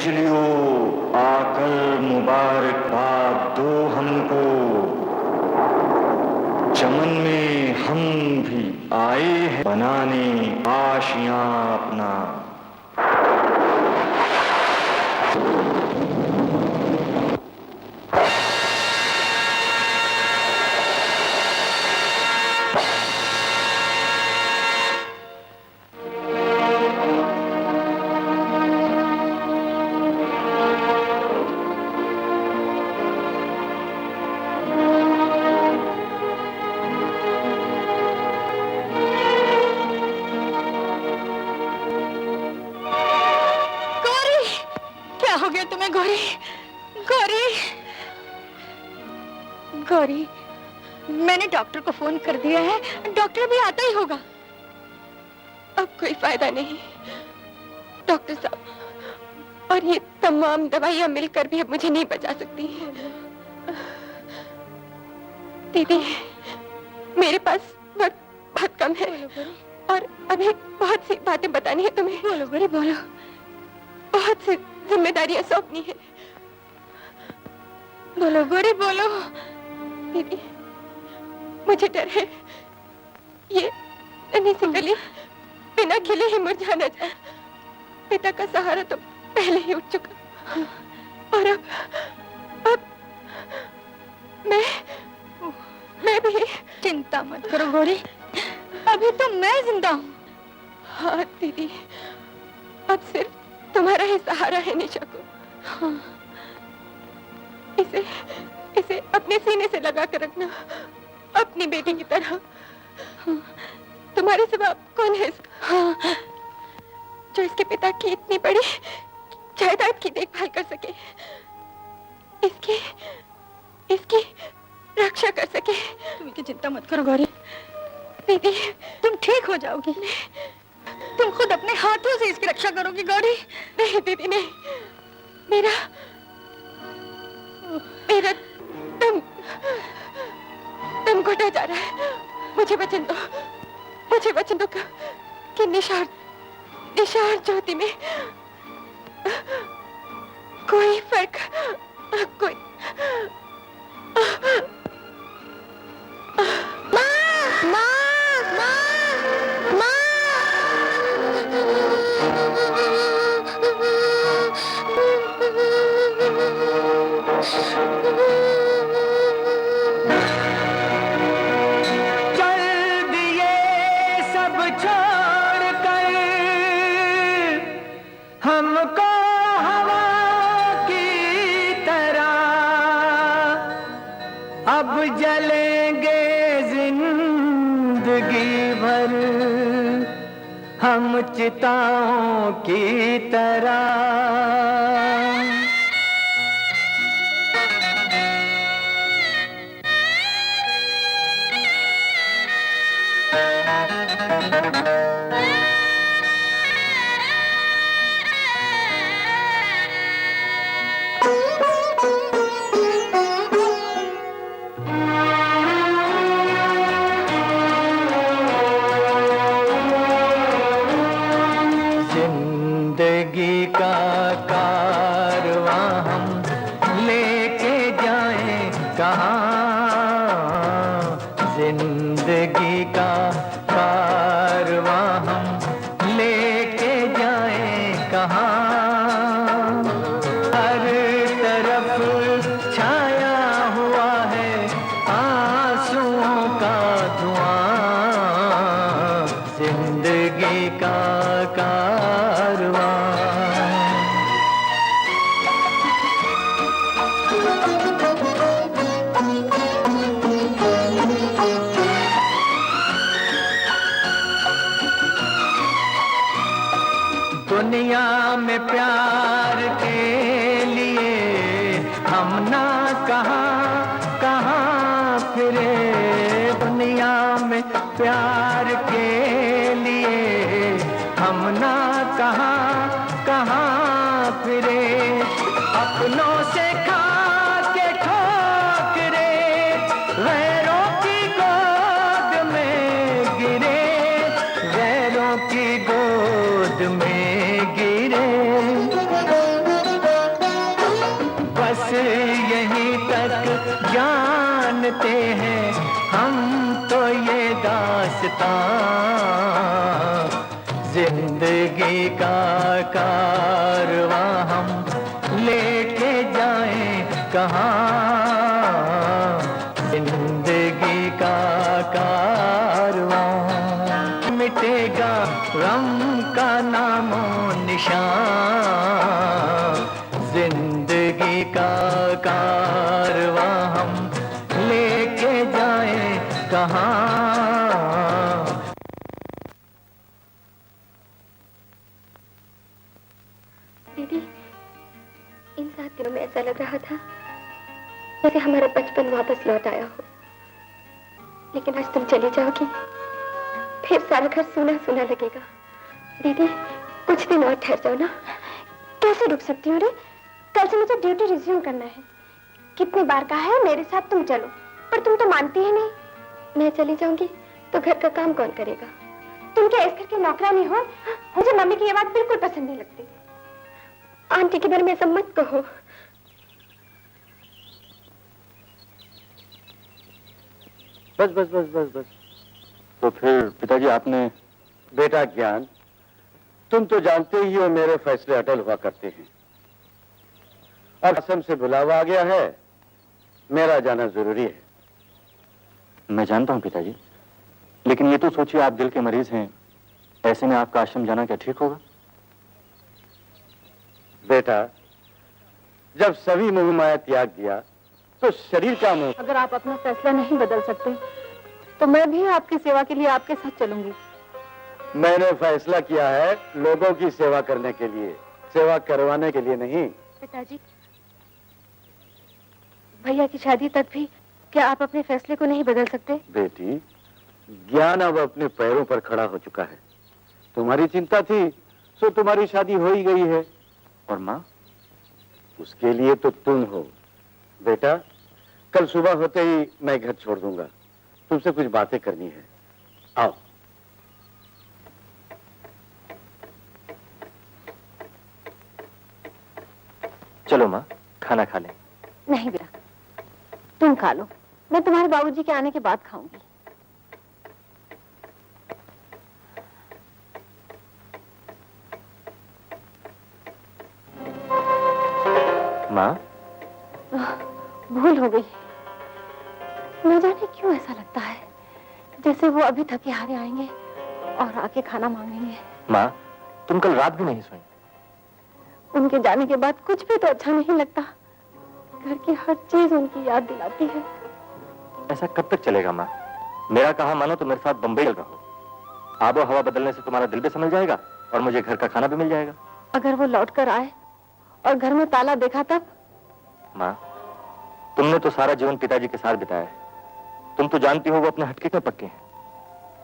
बिजलियों आकर मुबारकबाद दो हमको, चमन में हम भी आए हैं बनाने आशियां अपना। गौरी, मैंने डॉक्टर को फोन कर दिया है, डॉक्टर भी आता ही होगा। अब कोई फायदा नहीं डॉक्टर साहब, और ये तमाम दवाइयां मिलकर भी अब मुझे नहीं बचा सकती। दीदी, मेरे पास वक्त बहुत कम है और अभी बहुत सी बातें बतानी है तुम्हें। बोलो गौरी बोलो, बहुत सी जिम्मेदारियां सौंपनी है। बोलो गौरी बोलो। दीदी, मुझे डर है ये नन्ही सी कली बिना खिले ही मुरझा न जाए। पिता का सहारा तो पहले ही उठ चुका और अब मैं भी। चिंता मत करो गौरी, अभी तो मैं जिंदा हूँ। हाँ दीदी, अब सिर्फ तुम्हारा ही सहारा है निशा को। हाँ, इसे अपने सीने से लगा कर रखना, अपनी बेटी की तरह। हाँ, तुम्हारे सिवा कौन है इसका? हाँ, जो इसके पिता की इतनी बड़ी जायदाद की देखभाल कर सके, इसकी रक्षा कर सके। तुम की चिंता मत करो गौरी। दीदी, तुम ठीक हो जाओगी। तुम खुद अपने हाथों से इसकी रक्षा करोगी गौरी। नहीं दीदी नहीं, मेरा दम घुटा जा रहा है। मुझे वचन दो कि निशार ज्योति में कोई फर्क कोई। अब जलेंगे जिंदगी भर हम चिताओं की तरह। जिंदगी का कारवां हम लेके जाएं कहाँ, जिंदगी का कारवां हम लेके जाएं कहाँ। हर तरफ छाया हुआ है आंसुओं का धुआं, जिंदगी का कारवां। दुनिया में प्यार के लिए हम ना कहाँ कहाँ फिरे, दुनिया में प्यार के लिए हम ना कहाँ कहाँ फिरे। अपनों से खा के ठोकरे गैरों की गोद में गिरे, गैरों की गोद में गिरे। जिंदगी का कारवां हम लेके जाएं कहाँ, जिंदगी का कारवां मिटेगा गम का नामो निशान, जिंदगी का कारवां हम लेके जाएं कहाँ। दीदी, इन 7 दिनों में ऐसा लग रहा था जैसे हमारा बचपन वापस लौट आया हो, लेकिन आज तुम चली जाओगी, फिर सारा घर सूना सूना लगेगा। दीदी, कुछ दिन और ठहर जाओ ना। कैसे रुक सकती हूँ रे? कल से मुझे ड्यूटी रिज्यूम करना है। कितनी बार कहा है मेरे साथ तुम चलो, पर तुम तो मानती ही नहीं। मैं चली जाऊंगी तो घर का काम कौन करेगा? तुम क्या इस घर की नौकरानी हो? मुझे मम्मी की ये बात बिल्कुल पसंद नहीं लगती। आंटी के बारे में ऐसा मत कहो। बस बस बस बस बस। तो फिर पिताजी आपने? बेटा ज्ञान, तुम तो जानते ही हो मेरे फैसले अटल हुआ करते हैं, और असम से बुलावा आ गया है, मेरा जाना जरूरी है। मैं जानता हूँ पिताजी, लेकिन ये तो सोचिए आप दिल के मरीज हैं, ऐसे में आपका आश्रम जाना क्या ठीक होगा? बेटा, जब सभी मोह माया त्याग दिया तो शरीर का मोह। अगर आप अपना फैसला नहीं बदल सकते तो मैं भी आपकी सेवा के लिए आपके साथ चलूंगी। मैंने फैसला किया है लोगों की सेवा करने के लिए, सेवा करवाने के लिए नहीं। पिताजी, भैया की शादी तक भी क्या आप अपने फैसले को नहीं बदल सकते? बेटी, ज्ञान अब अपने पैरों पर खड़ा हो चुका है। तुम्हारी चिंता थी सो तुम्हारी शादी हो ही गई है। और माँ? उसके लिए तो तुम हो। बेटा, कल सुबह होते ही मैं घर छोड़ दूंगा, तुमसे कुछ बातें करनी है। आओ। चलो माँ, खाना खा लें। नहीं बेटा, तुम खा लो, मैं तुम्हारे बाबूजी के आने के बाद खाऊंगी। माँ? भूल हो गई। न जाने क्यों ऐसा लगता है जैसे वो अभी थके हारे आएंगे और आके खाना मांगेंगे। माँ, तुम कल रात भी नहीं सोई। उनके जाने के बाद कुछ भी तो अच्छा नहीं लगता। घर की हर चीज उनकी याद दिलाती है। ऐसा कब तक चलेगा माँ? मेरा कहा मानो तो मेरे साथ बंबई चल रहो। आबो हवा बदलने से तुम्हारा दिल भी संभल जाएगा और मुझे घर का खाना भी मिल जाएगा। अगर वो लौट कर आए और घर में ताला देखा तब? माँ, तुमने तो सारा जीवन पिताजी के साथ बिताया है, तुम तो जानती हो वो अपने हटके में पक्के हैं।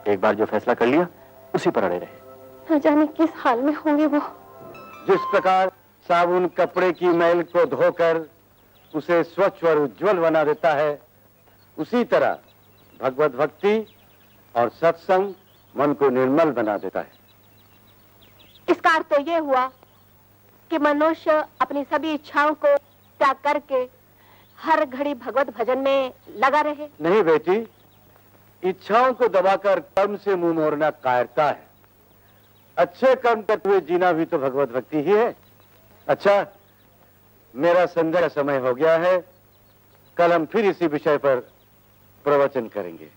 एक बार जो फैसला कर लिया उसी पर अड़े रहे। न जाने किस हाल में होंगे वो। जिस प्रकार साबुन कपड़े की मैल को धोकर उसे स्वच्छ और उज्जवल बना देता है, उसी तरह भगवत भक्ति और सत्संग मन को निर्मल बना देता है। इसका अर्थ तो ये हुआ कि मनुष्य अपनी सभी इच्छाओं को त्याग करके हर घड़ी भगवत भजन में लगा रहे। नहीं बेटी, इच्छाओं को दबाकर कर्म से मुंह मोड़ना कायरता है। अच्छे कर्म करते हुए जीना भी तो भगवत भक्ति ही है। अच्छा, मेरा संध्या का समय हो गया है, कल हम फिर इसी विषय पर प्रवचन करेंगे।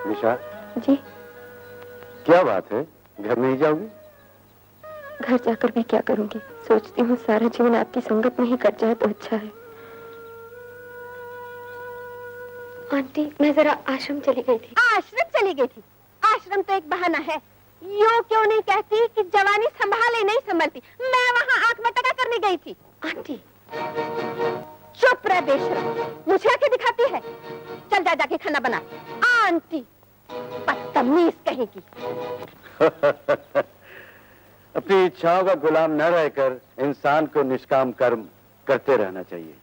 निशा जी? क्या बात है, घर नहीं जाओगी? घर जाकर भी क्या करूंगी? सोचती हूँ सारा जीवन आपकी संगत में ही कट जाए तो अच्छा है। आंटी, मैं जरा आश्रम चली गई थी। आश्रम चली गई थी? आश्रम तो एक बहाना है। यूं क्यों नहीं कहती कि जवानी संभाले नहीं संभलती? मैं वहाँ आंख मटका करने गई थी। आंटी, चुप रह बेशरम, मुझे आके दिखाती है। चल जा जाके खाना बना। आंटी, बदतमीज कहेगी। अपनी इच्छाओं का गुलाम न रहकर इंसान को निष्काम कर्म करते रहना चाहिए।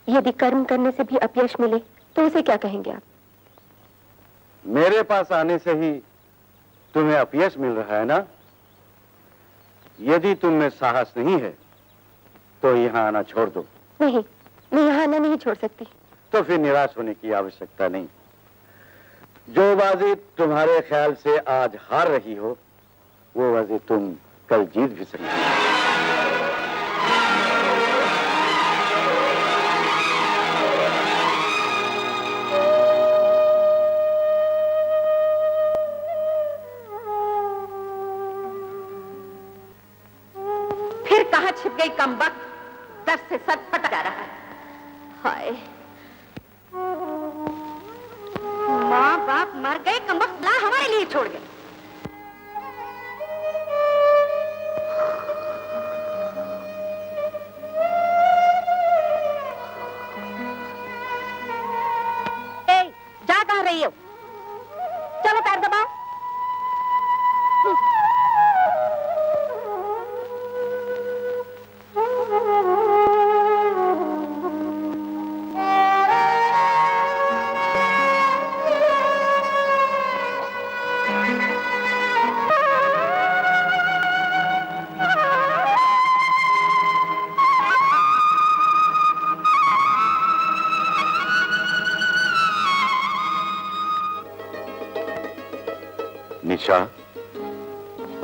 यदि कर्म करने से भी अपयश मिले तो उसे क्या कहेंगे आप? मेरे पास आने से ही तुम्हें अपयश मिल रहा है ना? यदि तुम में साहस नहीं है तो यहाँ आना छोड़ दो। नहीं, मैं यहाँ आना नहीं छोड़ सकती। तो फिर निराश होने की आवश्यकता नहीं। जो बाजी तुम्हारे ख्याल से आज हार रही हो, वो बाजी तुम कल जीत भी सकते हो। फिर कहाँ छिप गई कमबख्त, दर से सर फटा जा रहा है। हाय, माँ बाप मर गए, कमबख्त ला हमारे लिए छोड़ गए। ए, जा कहाँ रही हो? चलो पैर दबाओ। निशा,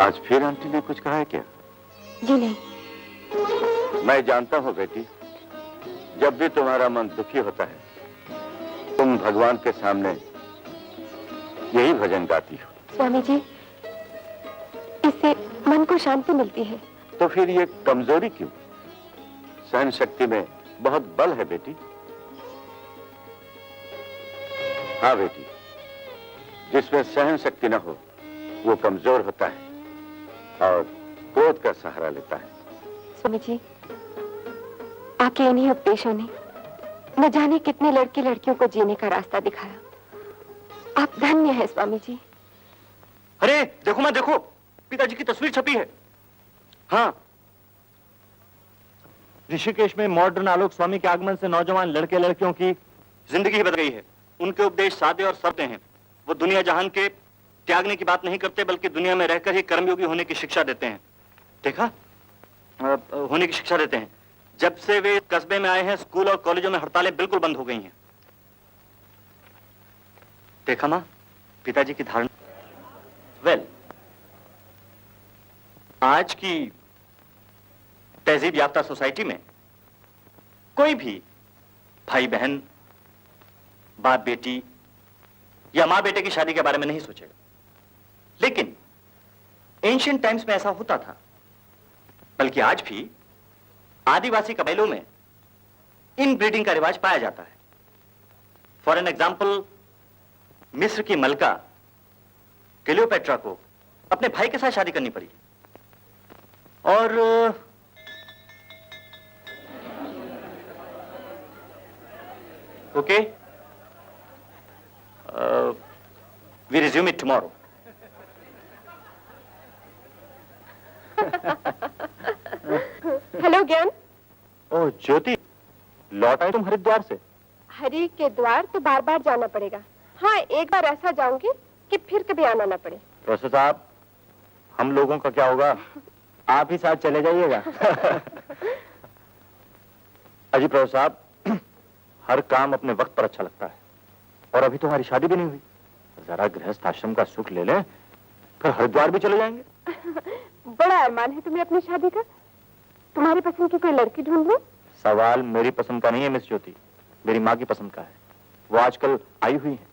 आज फिर आंटी ने कुछ कहा है क्या? जी नहीं। मैं जानता हूँ बेटी, जब भी तुम्हारा मन दुखी होता है, तुम भगवान के सामने यही भजन गाती हो। स्वामी जी, इससे मन को शांति मिलती है। तो फिर ये कमजोरी क्यों? सहन शक्ति में बहुत बल है बेटी। हाँ बेटी, जिसमें सहन शक्ति न हो वो कमजोर होता है और क्रोध का सहारा लेता है। स्वामी जी, आपके इन्हीं उपदेशों ने न जाने कितने लड़के लड़कियों को जीने का रास्ता दिखाया। आप धन्य हैं स्वामी जी। अरे देखो मैं, देखो पिताजी की तस्वीर छपी है। हाँ, ऋषिकेश में मॉडर्न आलोक स्वामी के आगमन से नौजवान लड़के लड़कियों की जिंदगी ही बदल गई है। उनके उपदेश सादे और सरते हैं। वो दुनिया जहान के त्यागने की बात नहीं करते, बल्कि दुनिया में रहकर ही कर्मयोगी होने की शिक्षा देते हैं। देखा, होने की शिक्षा देते हैं। जब से वे कस्बे में आए हैं, स्कूल और कॉलेजों में हड़तालें बिल्कुल बंद हो गई हैं। देखा मां, पिताजी की धारणा। वेल, आज की तहजीब याफ्ता सोसाइटी में कोई भी भाई बहन, बाप बेटी या मां बेटे की शादी के बारे में नहीं सोचेगा। लेकिन एंशिएंट टाइम्स में ऐसा होता था। बल्कि आज भी आदिवासी कबीलों में इन ब्रीडिंग का रिवाज पाया जाता है। फॉर एन एग्जाम्पल, मिस्र की मलका क्लियोपेट्रा को अपने भाई के साथ शादी करनी पड़ी। और okay, we resume it tomorrow. Hello Gyan. Oh ज्योति, लौट आई तुम हरिद्वार से? हरि के द्वार तो बार बार जाना पड़ेगा। हाँ, एक बार ऐसा जाऊंगी कि फिर कभी आना ना पड़े। प्रोफेसर साहब, हम लोगों का क्या होगा? आप ही साथ चले जाइएगा। अजी प्रोफेसर साहब, हर काम अपने वक्त पर अच्छा लगता है। और अभी तुम्हारी शादी भी नहीं हुई। जरा गृहस्थ आश्रम का सुख ले लें, फिर हरिद्वार भी चले जाएंगे। बड़ा अरमान है तुम्हें अपनी शादी का। तुम्हारी पसंद की कोई लड़की ढूंढ लो। सवाल मेरी पसंद का नहीं है मिस ज्योति, मेरी माँ की पसंद का है। वो आजकल आई हुई है,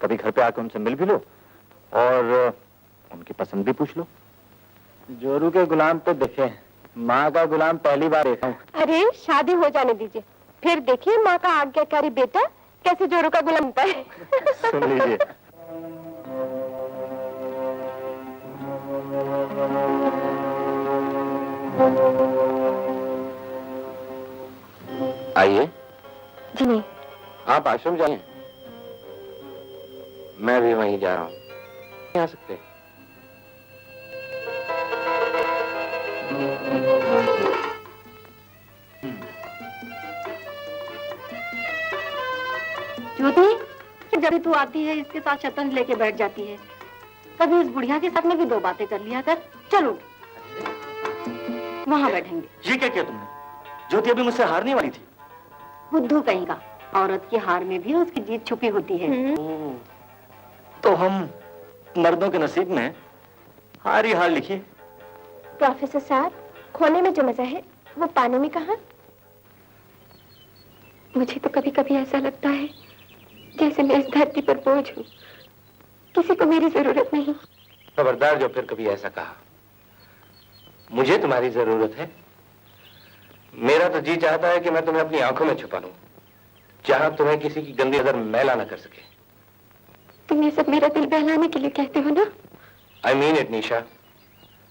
कभी घर पे आकर उनसे मिल भी लो और उनकी पसंद भी पूछ लो। जोरू के गुलाम तो देखे, माँ का गुलाम पहली बार देखा हूँ। अरे शादी हो जाने दीजिए, फिर देखिए माँ का आज्ञाकारी बेटा कैसे जोरू का गुलाम बनता है। सुन लीजिए। आइए। जी नहीं। आप आश्रम जाइए, मैं भी वहीं जा रहा हूँ। नहीं आ सकते? ज्योति, जब तू आती है इसके साथ शतरंज लेके बैठ जाती है। कभी इस बुढ़िया के साथ में भी दो बातें कर लिया कर। चलो वहां बैठेंगे। ये क्या किया तुमने? ज्योति अभी मुझसे हारने वाली थी। बुद्धू कहीं का, औरत की हार में भी उसकी जीत छुपी होती है। तो हम मर्दों के नसीब में हार ही हार लिखिए। प्रोफेसर साहब, खोने में जो मजा है वो पाने में कहाँ? मुझे तो कभी कभी ऐसा लगता है जैसे मैं इस धरती पर बोझ हूँ, किसी को मेरी जरूरत नहीं। खबरदार जो फिर कभी ऐसा कहा। मुझे तुम्हारी जरूरत है। मेरा तो जी चाहता है कि मैं तुम्हें अपनी आंखों में छुपा लूं, जहां तुम्हें किसी की गंदी नजर मैला न कर सके। तुम ये सब मेरा दिल बहलाने के लिए कहते हो ना? आई मीन इट निशा,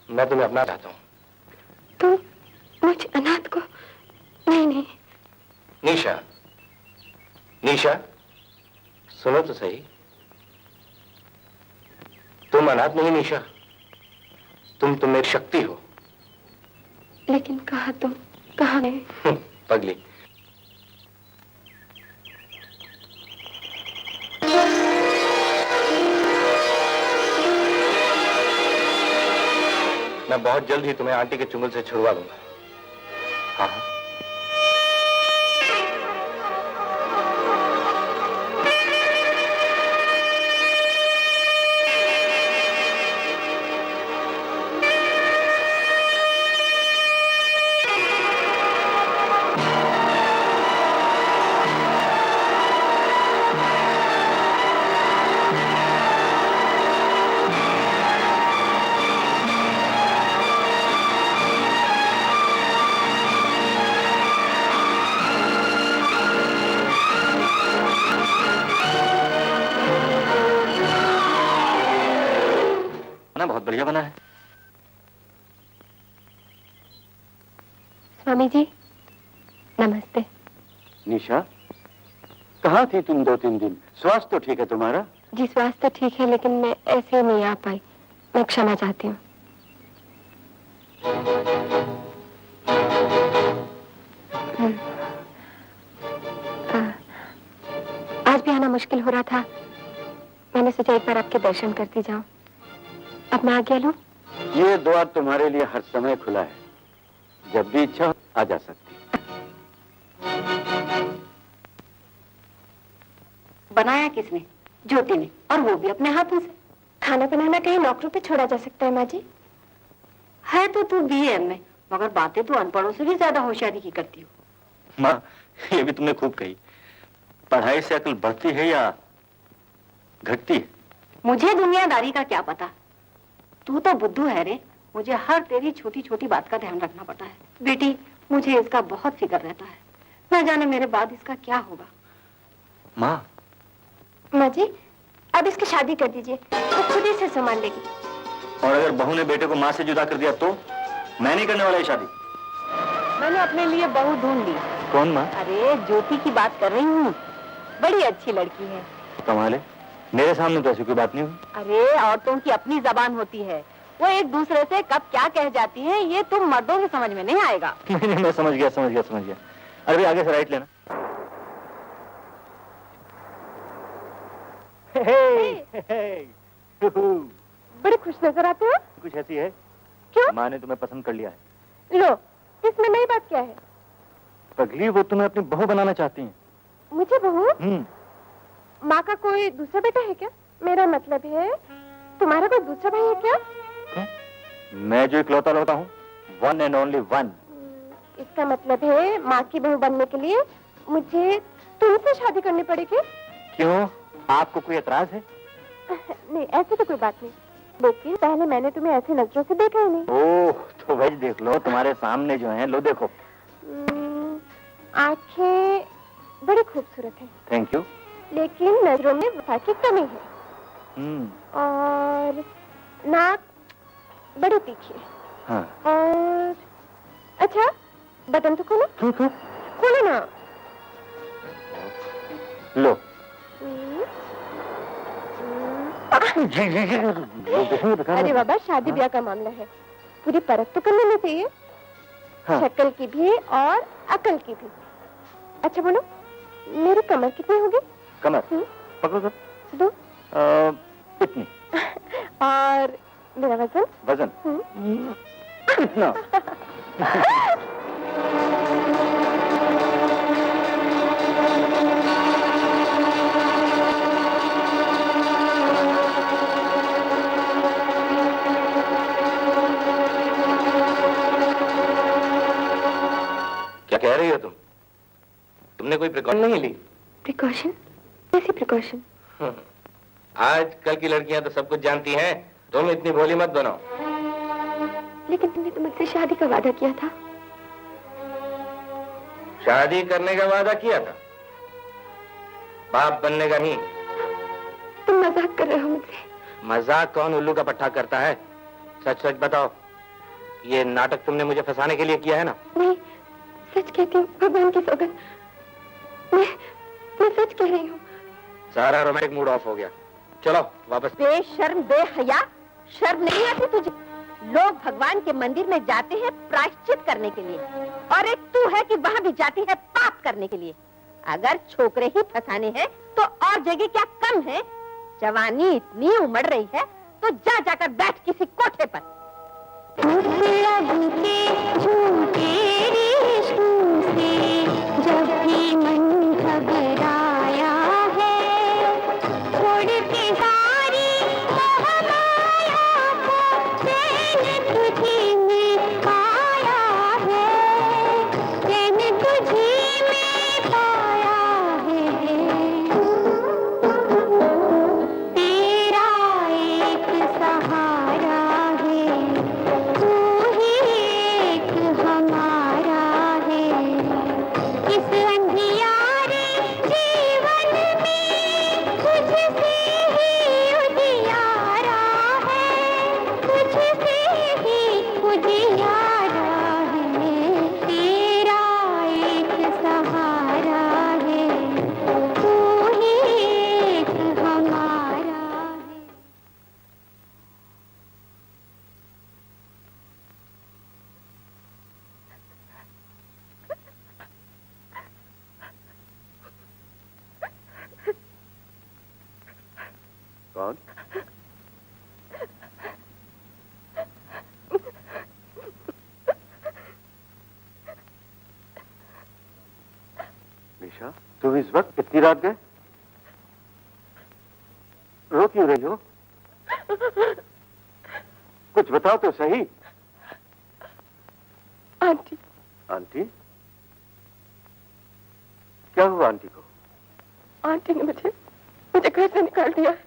मैं तुम्हें अपना चाहता हूं। तुम मुझ अनाथ को? नहीं नहीं। निशा, निशा, सुनो तो सही। तुम अनाथ नहीं निशा, तुम मेरी शक्ति हो। लेकिन कहा तुम, कहा है? पगली, मैं बहुत जल्द ही तुम्हें आंटी के चुंगल से छुड़वा दूंगा। हाँ हाँ। ना बहुत बढ़िया बना है। स्वामी जी, नमस्ते। निशा, कहाँ थी तुम 2-3 दिन? स्वास्थ्य तो ठीक है तुम्हारा? जी स्वास्थ्य तो ठीक है, लेकिन मैं ऐसे ही नहीं आ पाई। मैं क्षमा चाहती हूँ। आज भी आना मुश्किल हो रहा था, मैंने सोचा एक बार आपके दर्शन करती जाऊं। अब मैं आज्ञा लूं? ये द्वार तुम्हारे लिए हर समय खुला है, जब भी इच्छा हो आ जा सकती। बनाया किसने? ज्योति ने, और वो भी अपने हाथों से। खाना बनाना कहीं नौकरों पे छोड़ा जा सकता है माँ जी? है तो तू बीए में, मगर बातें तो अनपढ़ों से भी ज्यादा होशियारी की करती हो। माँ, ये भी तुमने खूब कही। पढ़ाई से अकल बढ़ती है या घटती है? मुझे दुनियादारी का क्या पता, तू तो बुद्धू है रे। मुझे हर तेरी छोटी छोटी बात का ध्यान रखना पड़ता है। बेटी, मुझे इसका बहुत फिक्र रहता है, न जाने मेरे बाद इसका क्या होगा। माँ, माँ जी, अब इसकी शादी कर दीजिए, वो खुद ही से संभाल लेगी। और अगर बहू ने बेटे को माँ से जुदा कर दिया तो? मैं नहीं करने वाला ये शादी। मैंने अपने लिए बहू ढूंढ ली। कौन माँ? अरे ज्योति की बात कर रही हूँ, बड़ी अच्छी लड़की है। कमाल है, मेरे सामने तो ऐसी कोई बात नहीं हुई। अरे औरतों की अपनी जबान होती है, वो एक दूसरे से कब क्या कह जाती है ये तुम मर्दों की समझ में नहीं आएगा। नहीं, मैं समझ गया। अरे आगे से राइट लेना। बड़े खुश नजर आते हो। कुछ ऐसी है, क्यों? माँ ने तुम्हें पसंद कर लिया है। लो, इसमें नई बात क्या है? पगली, वो तुम्हें अपनी बहू बनाना चाहती हैं। मुझे बहू? हम्म। माँ का कोई दूसरा बेटा है क्या? मेरा मतलब है तुम्हारा कोई दूसरा भाई है क्या? मैं जो इकलौता लौटा हूँ, वन एंड ओनली वन। इसका मतलब है माँ की बहू बनने के लिए मुझे तुमसे शादी करनी पड़ेगी? क्यों, आपको कोई एतराज है? नहीं, ऐसी तो कोई बात नहीं, लेकिन पहले मैंने तुम्हें ऐसे नजरों से देखा ही नहीं। ओह, तो भाई देख लो, तुम्हारे सामने जो है, लो देखो। आंखें बड़ी खूबसूरत है, थैंक यू। लेकिन नजरों में वफा की कमी है। और नाक बड़ी तीखी है। हाँ। और अच्छा, बटन तो खोलो। क्यों? खोलो ना। लो। अरे बाबा, शादी ब्याह का मामला है, पूरी परख तो कर लेनी चाहिए। हाँ। शक्ल की भी और अकल की भी। अच्छा बोलो, मेरी कमर कितनी होगी? कमर पकड़ो तो। दो। कितनी? और मेरा वजन? वजन कितना? तुमने कोई प्रिकॉशन नहीं ली? प्रिकॉशन? कैसी प्रिकॉशन? आज कल की लड़कियां तो सब कुछ जानती हैं, तुम इतनी भोली मत बनो। लेकिन तुमने तो मुझसे शादी का वादा किया था। शादी करने का वादा किया था, बाप बनने का नहीं। तुम मजाक कर रहे हो मुझसे। मजाक कौन उल्लू का पट्टा करता है? सच सच बताओ, ये नाटक तुमने मुझे फंसाने के लिए किया है ना? नहीं, सच कहती हूँ, भगवान की सौगंध। मैं सच कह रही हूँ। सारा रोमांटिक मूड ऑफ हो गया, चलो वापस। बेशर्म बेहया, शर्म नहीं आती तुझे? लोग भगवान के मंदिर में जाते हैं प्रायश्चित करने के लिए, और एक तू है कि वहाँ भी जाती है पाप करने के लिए। अगर छोकरे ही फंसाने हैं तो और जगह क्या कम है? जवानी इतनी उमड़ रही है तो जा जाकर बैठ किसी कोठे पर। जब भी मन घबराया है, छोड़ के सारी मोहमाया को चैन तुझी में पाया है, चैन तुझी में पाया है। तेरा एक सहारा है, तू ही एक हमारा है। इस अंधियारे जीवन में तुझसे ही उजियारा है, तुझसे ही उजियारा है। तेरा एक सहारा है, तू ही एक हमारा है। कौन? निशा, तुम इस वक्त इतनी रात गए? रो क्यों रही हो? कुछ बताओ तो सही। Aunty, aunty? क्या हुआ आंटी को? आंटी ने मुझे घर से निकाल दिया है।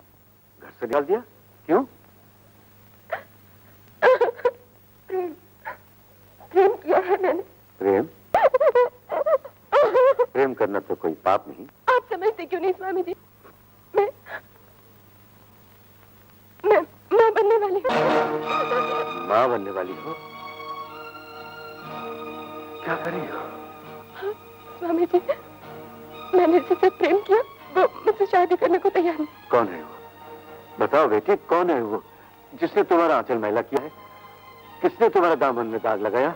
घर से निकाल दिया? क्यों? प्रेम प्रेम किया है मैंने। प्रेम? प्रेम करना तो कोई पाप नहीं। आप समझते क्यों नहीं स्वामी जी? मैं माँ बनने वाली हूँ। माँ बनने वाली हो? क्या कर रही हो? हाँ, स्वामी जी, मैंने जिससे प्रेम किया वो मुझसे शादी करने को तैयार नहीं। कौन है वो? बताओ बेटी, कौन है वो जिसने तुम्हारा आंचल मैला किया है? किसने तुम्हारा दामन में दाग लगाया?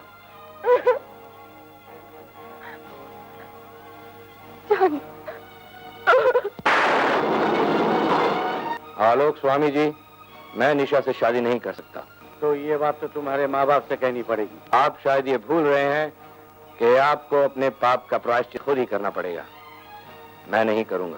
जान। आलोक स्वामी जी, मैं निशा से शादी नहीं कर सकता। तो ये बात तो तुम्हारे माँ बाप से कहनी पड़ेगी। आप शायद ये भूल रहे हैं कि आपको अपने पाप का प्रायश्चित खुद ही करना पड़ेगा। मैं नहीं करूंगा।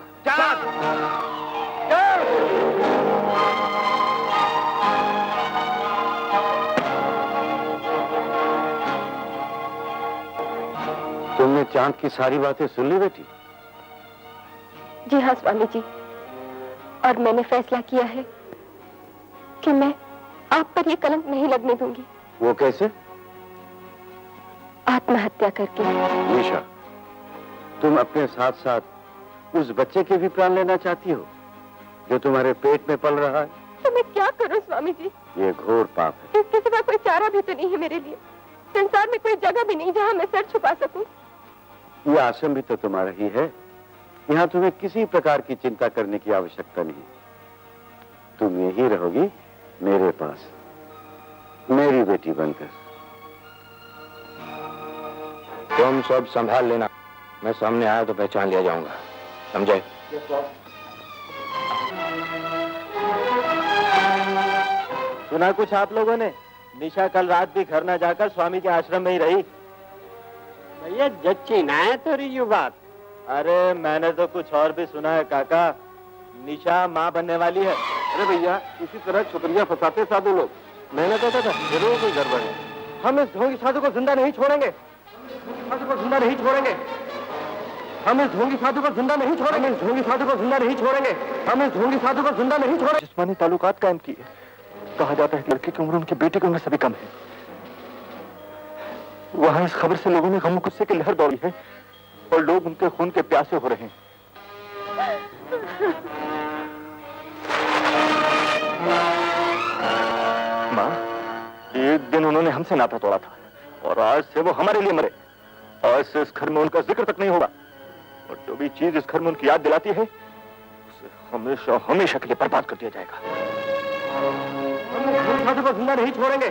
तुमने चांद की सारी बातें सुन ली बेटी? जी हाँ स्वामी जी, और मैंने फैसला किया है कि मैं आप पर ये कलंक नहीं लगने दूंगी। वो कैसे? आत्महत्या करके। निशा, तुम अपने साथ साथ उस बच्चे के भी प्राण लेना चाहती हो जो तुम्हारे पेट में पल रहा है? तो मैं क्या करूं स्वामी जी? ये घोर पाप है। इसके सिवा कोई चारा भी तो नहीं है मेरे लिए। संसार में कोई जगह भी नहीं जहाँ मैं सर छुपा सकूं। ये आश्रम भी तो तुम्हारा ही है। यहाँ तुम्हें किसी प्रकार की चिंता करने की आवश्यकता नहीं। तुम यही रहोगी मेरे पास, मेरी बेटी बनकर। तुम सब संभाल लेना, मैं सामने आया तो पहचान लिया जाऊंगा, समझे? सुना कुछ आप लोगों ने? निशा कल रात भी घर न जाकर स्वामी के आश्रम में ही रही। भैया जच्ची ना है तो रही बात। अरे मैंने तो कुछ और भी सुना है काका। निशा माँ बनने वाली है। अरे भैया, इसी तरह छुपलियां फंसाते साधु लोग। मैंने तो था जरूर कोई गड़बड़ है। हम इस ढोंगी साधु को जिंदा नहीं छोड़ेंगे, साधु को जिंदा नहीं छोड़ेंगे। हम इस ढोंगी साधु को जिंदा नहीं छोड़ेंगे, इस ढोंगी साधु को जिंदा नहीं छोड़ेंगे, हम इस ढोंगी साधु को जिंदा नहीं छोड़ेंगे। जिस्मानी ताल्लुकात कायम किए, कहा जाता है कि लड़के की उम्र उनके बेटे की उम्र से भी कम है। वहां इस खबर से लोगों में गम गुस्से की लहर दौड़ी है और लोग उनके खून के प्यासे हो रहे हैं। माँ, एक दिन उन्होंने हमसे नाता तोड़ा था और आज से वो हमारे लिए मरे। आज से इस घर में उनका जिक्र तक नहीं होगा और जो भी चीज इस घर में उनकी याद दिलाती है उसे हमेशा हमेशा के लिए बर्बाद कर दिया जाएगा। हम को जिंदा नहीं छोड़ेंगे।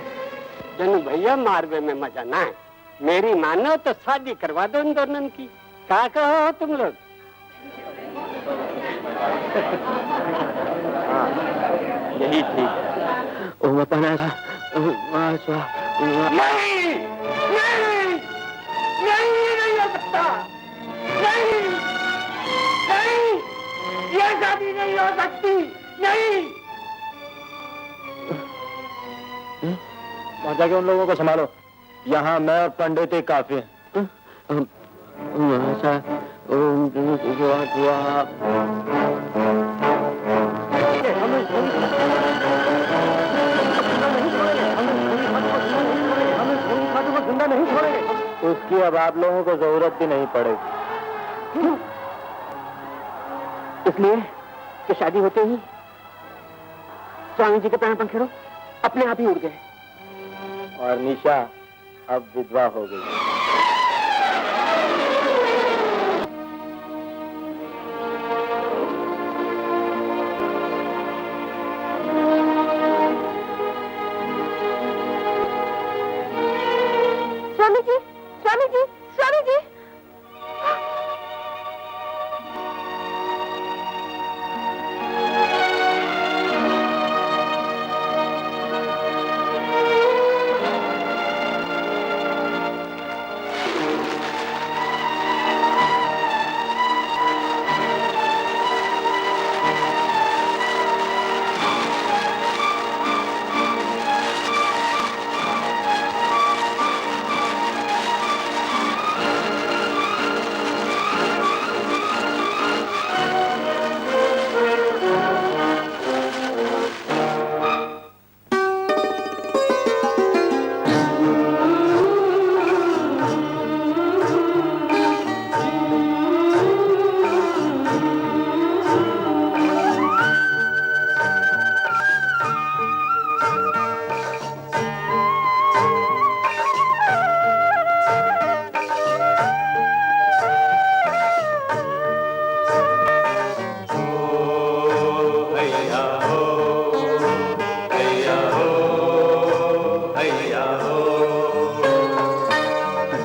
जनू भैया, मारवे में मजा ना है। मेरी मानो तो शादी करवा दो इन दोनों की। क्या कहो तुम लोग? यही ठीक है। नहीं हो सकता। नहीं, ये शादी नहीं हो सकती। नहीं। वहां जाके उन लोगों को संभालो, यहाँ मैं और पंडित ही काफी हैं। जिंदा नहीं छोड़ेंगे। उसकी अब आप लोगों को जरूरत भी नहीं पड़ेगी, इसलिए कि शादी होते ही स्वामी जी के प्राण पंखेड़ो अपने आप ही उड़ गए और निशा अब विधवा हो गई। स्वामी जी, स्वामी जी, स्वामी जी।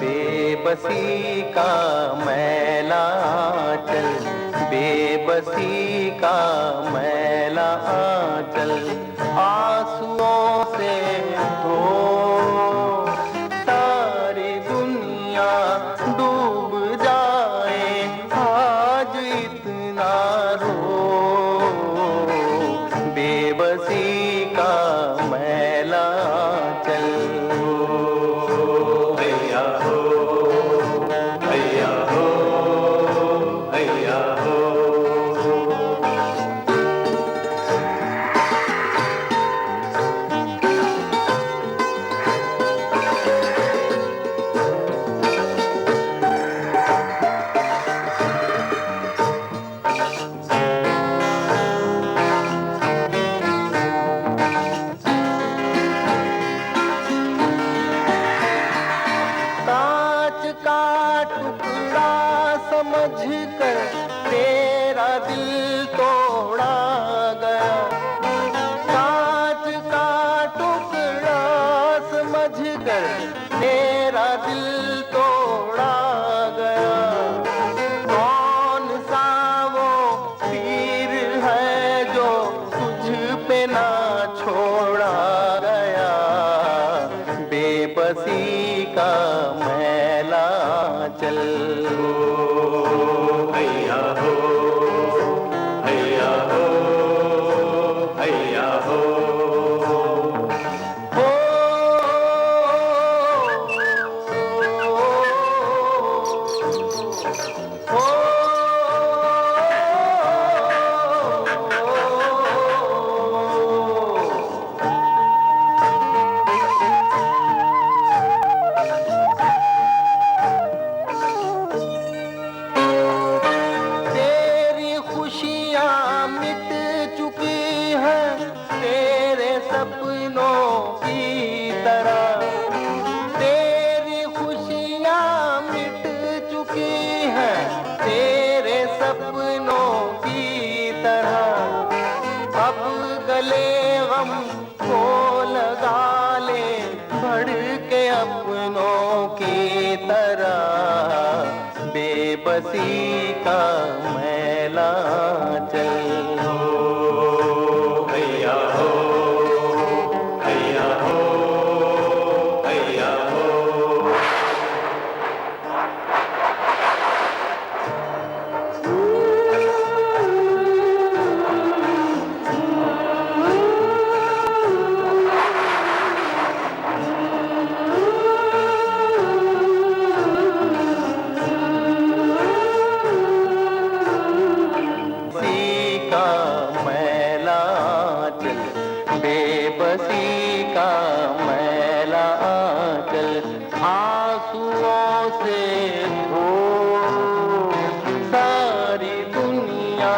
बेबसी का मैला आंचल, बेबसी का मैला आंचल, आंसुओं से धो सारी दुनिया डूब जाए, आज इतना रो। बेबसी का मैला आंचल। का टुकड़ा समझकर तेरा दिल तोड़ा गया, कांच का टुकड़ा समझकर तेरा दिल तोड़ा गया। कौन सा वो तीर है जो तुझ पे ना छोड़ा गया, बेबसी का मैला चल। हैया हो, हैया हो। सपनों की तरह अब गले गम को लगा ले, बढ़ के अपनों की तरह बेबसी का मैला चल। भैया हो, भैया हो, भैया हो। बेबसी का मैला चल, आंसुओं से धो सारी दुनिया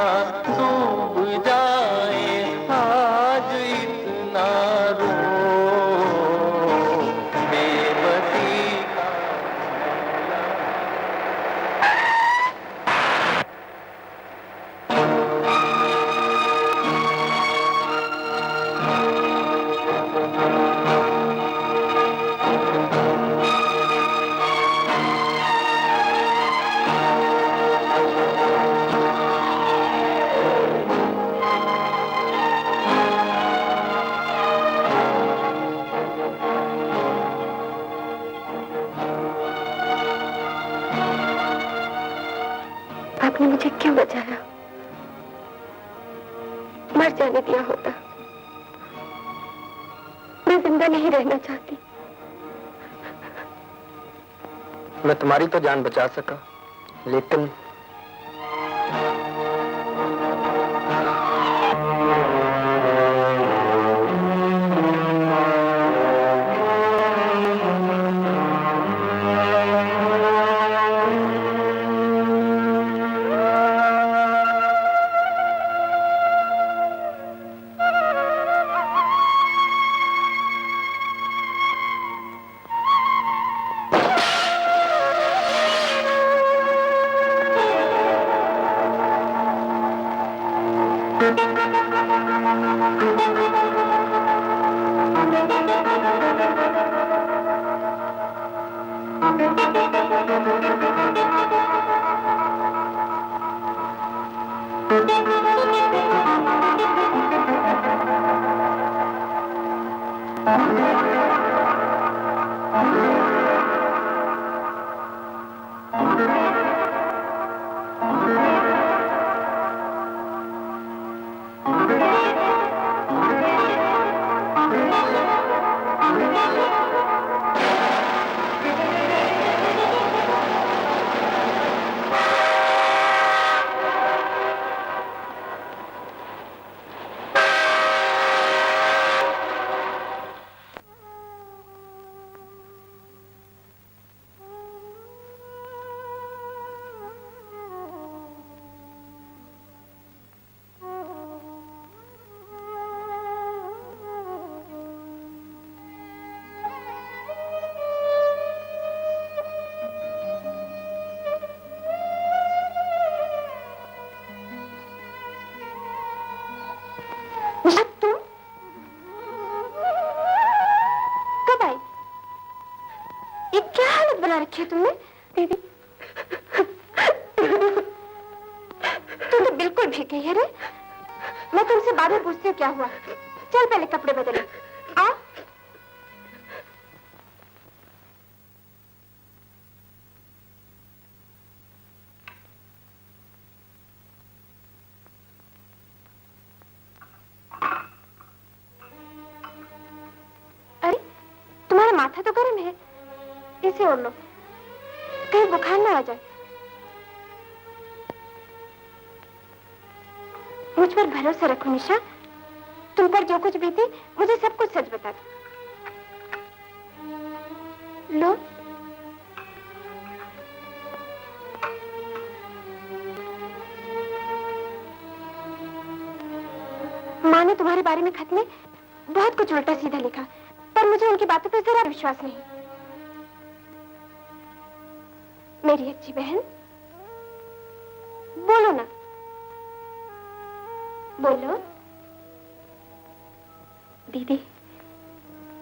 डूब जाए, आज इतना रो बेबसी का आपने मुझे क्यों बचाया? मर जाने दिया होता। मैं जिंदा नहीं रहना चाहती। मैं तुम्हारी तो जान बचा सका, लेकिन तुम कब आई? ये क्या हालत बना रखी है तुमने? दीदी तुम तो बिल्कुल भीग गई है रे। मैं तुमसे बाद में पूछती हूँ क्या हुआ। चल पहले कपड़े बदले। आ माथा तो गर्म है, इसे ओढ़ लो, कहीं बुखार ना आ जाए। मुझ पर भरोसा रखो निशा, तुम पर जो कुछ बीती मुझे सब कुछ सच बता दो। लो माँ ने तुम्हारे बारे में खत में बहुत कुछ उल्टा सीधा लिखा, पर मुझे उनकी बातों पर जरा विश्वास नहीं। मेरी अच्छी बहन, बोलो ना, बोलो। दीदी,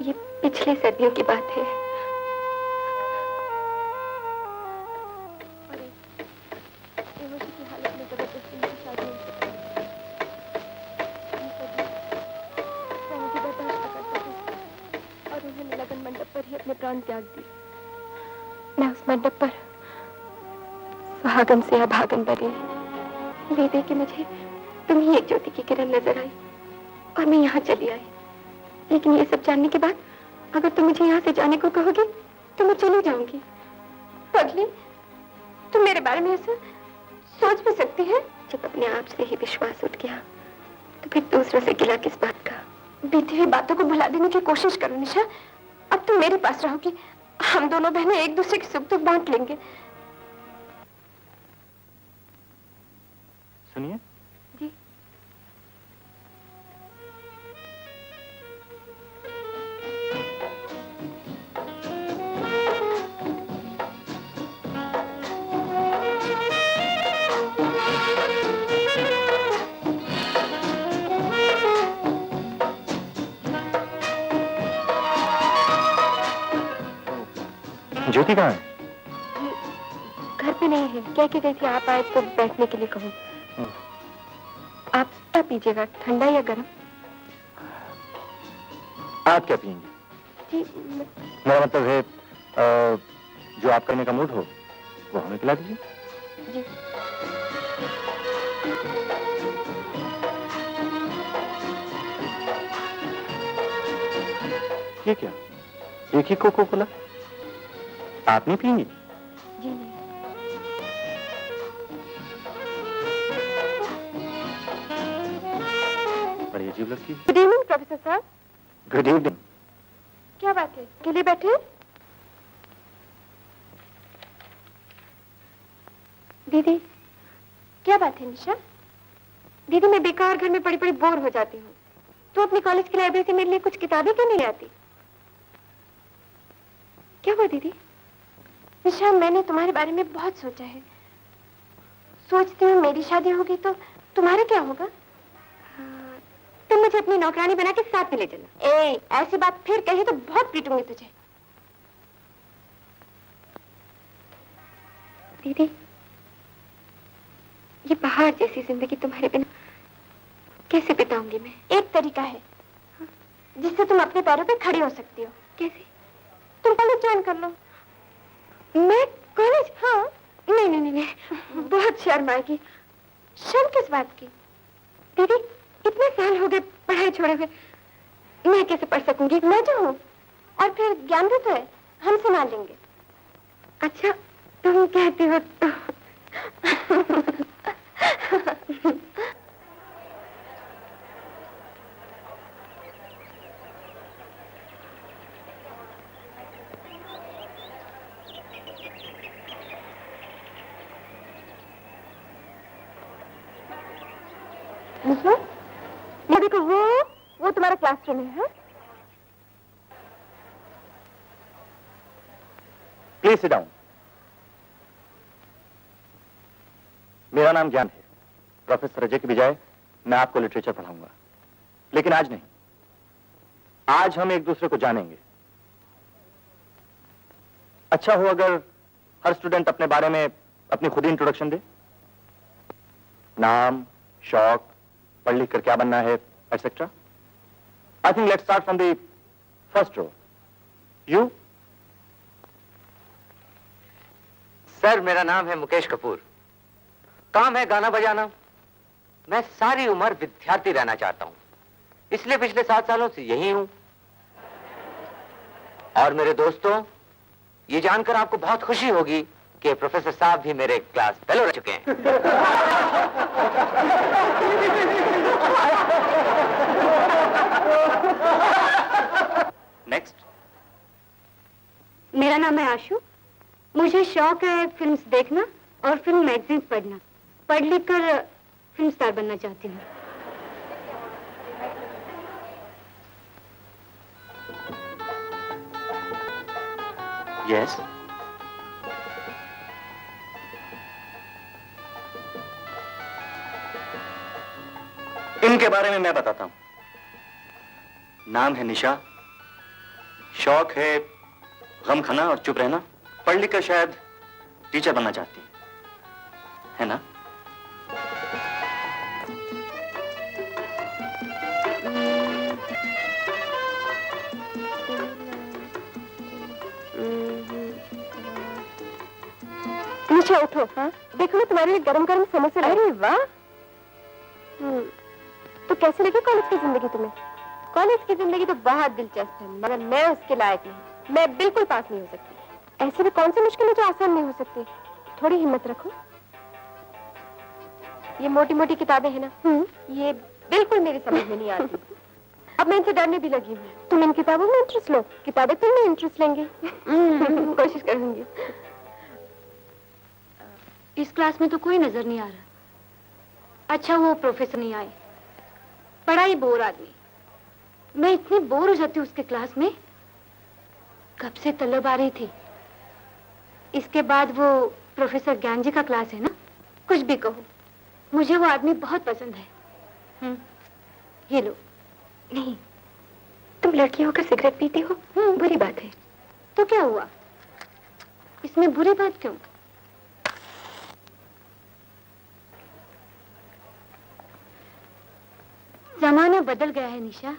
ये पिछले सर्दियों की बात है। बेहोशी की हालत में जबरदस्ती मेरी शादी हो सकती है। ये सभी मैं उनकी बर्दाश्त न कर सकी और उन्होंने लगन मंडप पर ही अपने प्राण त्याग दिए। मैं उस मंडप पर सुहागन से अभागन बनी। ये देख के मुझे तुम ही एक ज्योति की किरण नजर आई और मैं यहाँ चली आई। लेकिन ये सब जानने के बाद अगर तुम मुझे यहाँ से जाने को कहोगे तो मैं चली जाऊंगी। पगली, तुम मेरे बारे में ऐसा सोच भी सकती है? जब अपने आप से ही विश्वास उठ गया तो फिर दूसरों से गिला किस बात का? बीती हुई बातों को भुला देने की कोशिश करो निशा। अब तुम मेरे पास रहोगी, हम दोनों बहनें एक दूसरे के सुख दुख बांट लेंगे। सुनिए। जी। ज्योति कहाँ है? घर पे नहीं है, कह के गई थी आप आए तो बैठने के लिए कहूँ। आप क्या पीजिएगा, ठंडा या गर्म? आप क्या पियेंगे? जी मेरा मतलब है जो आप करने का मूड हो वो हमें पिला दीजिए। जी। ये क्या, एक ही कोको कोला? आप नहीं पियेंगी? जी नहीं। बड़ी अजीब लड़की। गुड इवनिंग प्रोफेसर साहब। Good evening. क्या बात है, अकेले बैठे? दीदी, क्या बात है निशा? दीदी, मैं बेकार घर में पड़ी पड़ी बोर हो जाती हूँ। तो अपनी कॉलेज की लाइब्रेरी से मेरे लिए कुछ किताबें क्यों नहीं आती? क्या हुआ दीदी? निशा, मैंने तुम्हारे बारे में बहुत सोचा है। सोचती हूँ मेरी शादी होगी तो तुम्हारा क्या होगा? तुम मुझे अपनी नौकरानी बना के साथ में ले चलना। ऐसी बात फिर कही तो बहुत पीटूंगी तुझे। दीदी, ये पहाड़ जैसी जिंदगी तुम्हारे बिना कैसे बिताऊंगी मैं? एक तरीका है जिससे तुम अपने पैरों पे खड़ी हो सकती हो। कैसे? तुम कॉलेज ज्वाइन कर लो। मैं कॉलेज? हाँ। नहीं नहीं नहीं, नहीं। बहुत शर्म आएगी। शर्म किस बात की? दीदी, इतने साल हो गए पढ़ाई छोड़े हुए, मैं कैसे पढ़ सकूंगी? मैं जो हूँ, और फिर ज्ञान भी तो है, हम संभाल लेंगे। अच्छा, तुम कहती हो तो। ये देखो, वो तुम्हारा क्लासरूम है? Please sit down. मेरा नाम ज्ञान है। प्रोफेसर अजय की बजाय मैं आपको लिटरेचर पढ़ाऊंगा, लेकिन आज नहीं। आज हम एक दूसरे को जानेंगे। अच्छा हो अगर हर स्टूडेंट अपने बारे में अपनी खुद ही इंट्रोडक्शन दे। नाम, शौक, पढ़ लिख कर क्या बनना है, et cetera. I think let's start from the first row. You? Sir, मेरा नाम है मुकेश कपूर। काम है गाना बजाना। मैं सारी उम्र विद्यार्थी रहना चाहता हूं, इसलिए पिछले 7 सालों से यही हूं। और मेरे दोस्तों, ये जानकर आपको बहुत खुशी होगी कि प्रोफेसर साहब भी मेरे क्लास फेलो रह चुके हैं। नेक्स्ट। मेरा नाम है आशु। मुझे शौक है फिल्म्स देखना और फिल्म मैगजीन्स पढ़ना। पढ़ लिख कर फिल्म स्टार बनना चाहती हूँ। यस। इनके बारे में मैं बताता हूं। नाम है निशा, शौक है गम खाना और चुप रहना, पढ़ लिख कर शायद टीचर बनना चाहती है ना? निशा उठो। हाँ, देखो ना तुम्हारे लिए गरम गरम समोसे लाए। अरे वाह। तो कैसी लगी कॉलेज की जिंदगी तुम्हें? कॉलेज की जिंदगी तो बहुत दिलचस्प है, मगर मैं उसके लायक नहीं। मैं बिल्कुल पास नहीं हो सकती। ऐसी भी कौन सी मुश्किल है जो आसान नहीं हो सकती? थोड़ी हिम्मत रखो। ये मोटी मोटी किताबें हैं ना, ये बिल्कुल मेरी समझ में नहीं आती। अब मैं इनसे डरने भी लगी हूँ। तुम इन किताबों में इंटरेस्ट लो, किताबें तुम में इंटरेस्ट लेंगी। कोशिश करूंगी। इस क्लास में तो कोई नजर नहीं आ रहा। अच्छा वो प्रोफेसर नहीं आए। बड़ा ही बोर आदमी। मैं इतनी बोर हो जाती हूँ उसके क्लास में। कब से तलब आ रही थी। इसके बाद वो प्रोफेसर ज्ञान जी का क्लास है ना। कुछ भी कहो, मुझे वो आदमी बहुत पसंद है। ये लो। नहीं, तुम लड़की होकर सिगरेट पीती हो, बुरी बात है। तो क्या हुआ, इसमें बुरी बात क्यों? जमाना बदल गया है निशा।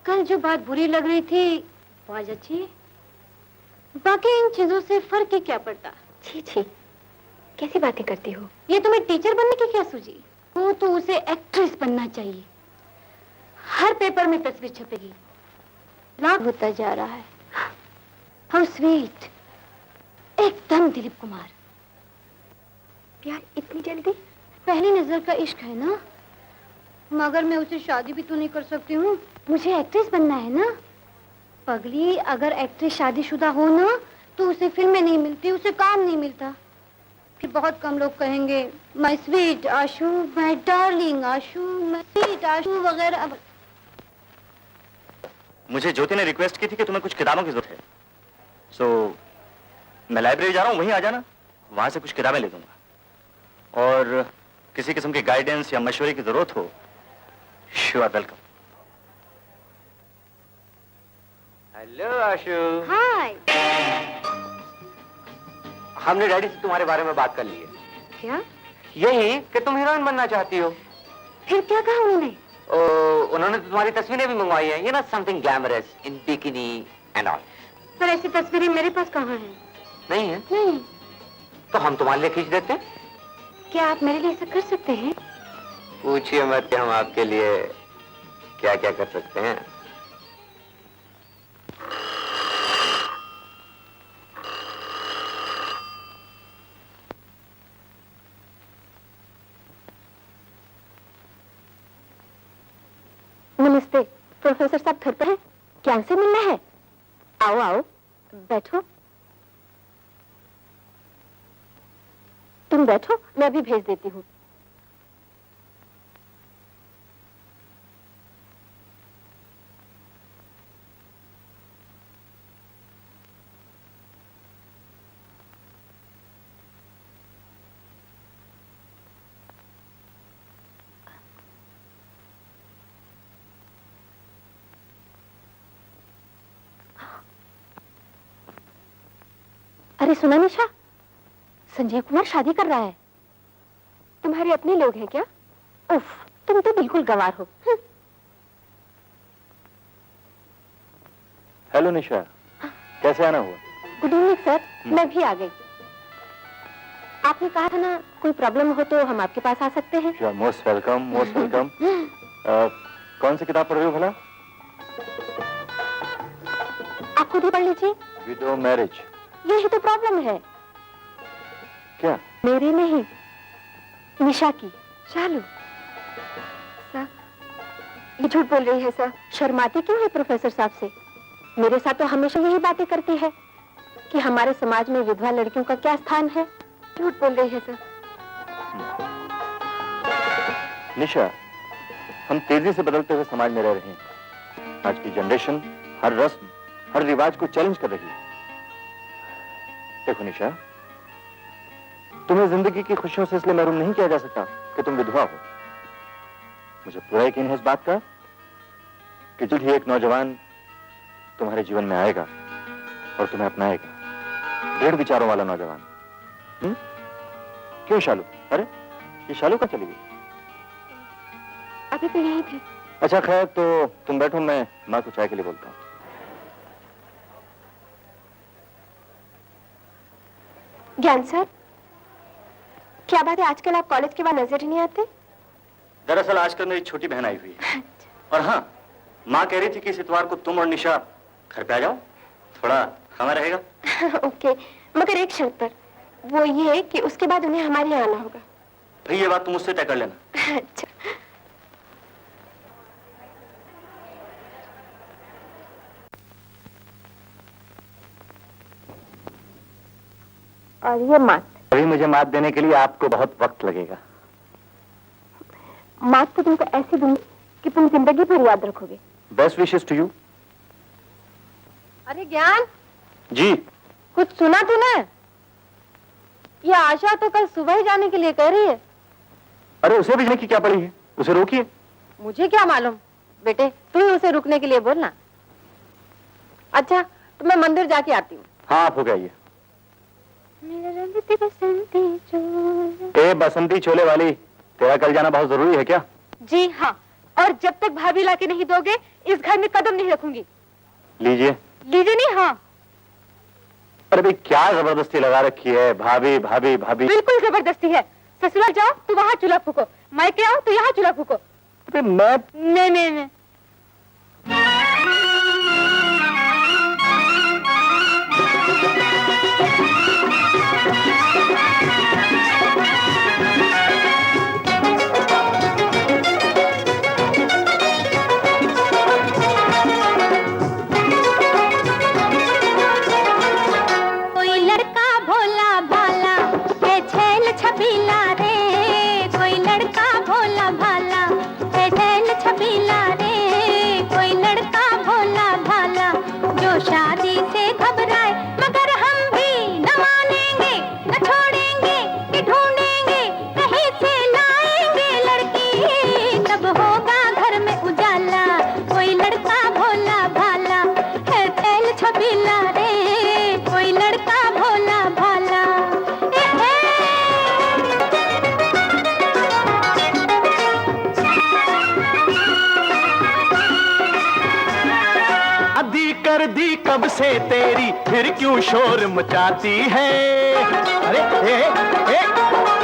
कल जो बात बुरी लग रही थी वो आज अच्छी है। बाकी इन चीजों से फर्क ही क्या पड़ता। छी छी, कैसी बातें करती हो? ये तुम्हें टीचर बनने की क्या सूझी? वो तो उसे एक्ट्रेस बनना चाहिए। हर पेपर में तस्वीर छपेगी। लाभ होता जा रहा है। हाउ स्वीट, एकदम दिलीप कुमार। प्यार इतनी जल्दी? पहली नजर का इश्क है ना। मगर मैं उसे शादी भी तो नहीं कर सकती हूँ। मुझे एक्ट्रेस बनना है ना। पगली, अगर एक्ट्रेस शादीशुदा हो ना तो उसे फिल्में नहीं मिलती, उसे काम नहीं मिलता। फिर बहुत कम लोग कहेंगे my sweet Ashu, my darling Ashu, my sweet Ashu वगैरह। मुझे ज्योति ने रिक्वेस्ट की थी कि तुम्हें कुछ किताबों की जरूरत है, सो मैं लाइब्रेरी जा रहा हूँ, वहीं आ जाना। वहां से कुछ किताबें ले दूंगा। और किसी किस्म की गाइडेंस या मशवरे की जरूरत हो, यू आर वेलकम। हेलो आशु। हाय। हमने डैडी से तुम्हारे बारे में बात कर ली है। क्या? यही कि तुम हीरोइन बनना चाहती हो। फिर क्या कहा उन्होंने? उन्होंने तो तुम्हारी तस्वीरें भी मंगवाई हैं, ये ना something glamorous in bikini and all. पर ऐसी तस्वीरें मेरे पास कहाँ हैं? नहीं है? नहीं। तो हम तुम्हारे लिए खींच देते हैं। क्या आप मेरे लिए ऐसा कर सकते हैं? पूछिए मत कि हम आपके लिए क्या क्या कर सकते हैं। नमस्ते, प्रोफेसर साहब घर पर हैं? ज्ञान से मिलना है? आओ आओ, बैठो। तुम बैठो, मैं अभी भेज देती हूँ। अरे सुना निशा, संजय कुमार शादी कर रहा है। तुम्हारे अपने लोग हैं क्या? उफ, तुम तो बिल्कुल गंवार हो। हेलो निशा, कैसे आना हुआ? गुड इवनिंग सर, मैं भी आ गई। आपने कहा था ना कोई प्रॉब्लम हो तो हम आपके पास आ सकते हैं। You are most welcome, most welcome. कौन सी किताब पढ़ रहे हो भला? आप खुद ही पढ़ लीजिए। Window marriage. यही तो प्रॉब्लम है। क्या? मेरी नहीं, निशा की। चालू सर, ये झूठ बोल रही है सर। शर्माती क्यों है प्रोफेसर साहब से? मेरे साथ तो हमेशा यही बातें करती है कि हमारे समाज में विधवा लड़कियों का क्या स्थान है। झूठ बोल रही है सर। निशा, हम तेजी से बदलते हुए समाज में रह रहे हैं। आज की जनरेशन हर रस्म, हर रिवाज को चैलेंज कर रही है। देखो निशा, तुम्हें जिंदगी की खुशियों से इसलिए महरूम नहीं किया जा सकता कि तुम विधवा हो। मुझे पूरा यकीन है इस बात का कि जल्द ही एक नौजवान तुम्हारे जीवन में आएगा और तुम्हें अपनाएगा। दृढ़ विचारों वाला नौजवान। क्यों शालू? अरे ये शालू कहाँ चली गई? अभी तो यहीं थे। अच्छा खैर, तो तुम बैठो, मैं माँ को चाय के लिए बोलता हूँ। ज्ञान सर, क्या बात है, आजकल आप कॉलेज के बाद नजर ही नहीं आते? दरअसल आजकल मेरी छोटी बहन आई हुई है। और हाँ, माँ कह रही थी कि इस इतवार को तुम और निशा घर पे आ जाओ, थोड़ा हमें रहेगा। ओके, मगर एक शर्त पर, वो ये कि उसके बाद उन्हें हमारे यहाँ आना होगा। भाई ये बात तुम मुझसे तय कर लेना। अच्छा। और ये मात? अभी मुझे मात देने के लिए आपको बहुत वक्त लगेगा। मात तो तुमको ऐसी दूंगी कि तुम जिंदगी भर याद रखोगे। Best wishes to you. अरे ज्ञान, जी। कुछ सुना तूने? ये आशा तो कल सुबह ही जाने के लिए कह रही है। अरे उसे भेजने की क्या पड़ी है, उसे रोकिए। मुझे क्या मालूम, बेटे तू ही उसे रुकने के लिए बोलना। अच्छा, तो मैं मंदिर जाके आती हूँ। हाँ, आप हो गई। ए बसंती छोले वाली, तेरा कल जाना बहुत जरूरी है क्या? जी हाँ, और जब तक भाभी लाके नहीं दोगे इस घर में कदम नहीं रखूंगी। लीजिए। लीजिए नहीं? हाँ। अरे भाई क्या जबरदस्ती लगा रखी है, भाभी भाभी भाभी। बिल्कुल जबरदस्ती है। ससुराल जाओ तो वहाँ चूल्हा फूको, मायके आओ तो यहाँ चूल्हा फूको। अरे मैं नहीं। शादी से घबराए मगर हम भी न मानेंगे, न छोड़ेंगे कि ढूंढेंगे कहीं से लाएंगे लड़की। तब होगा घर में उजाला, कोई लड़का भोला भाला है, तेल छबीला रे, कोई लड़का भोला भाला। कर दी कब से तेरी, फिर क्यों शोर मचाती है? अरे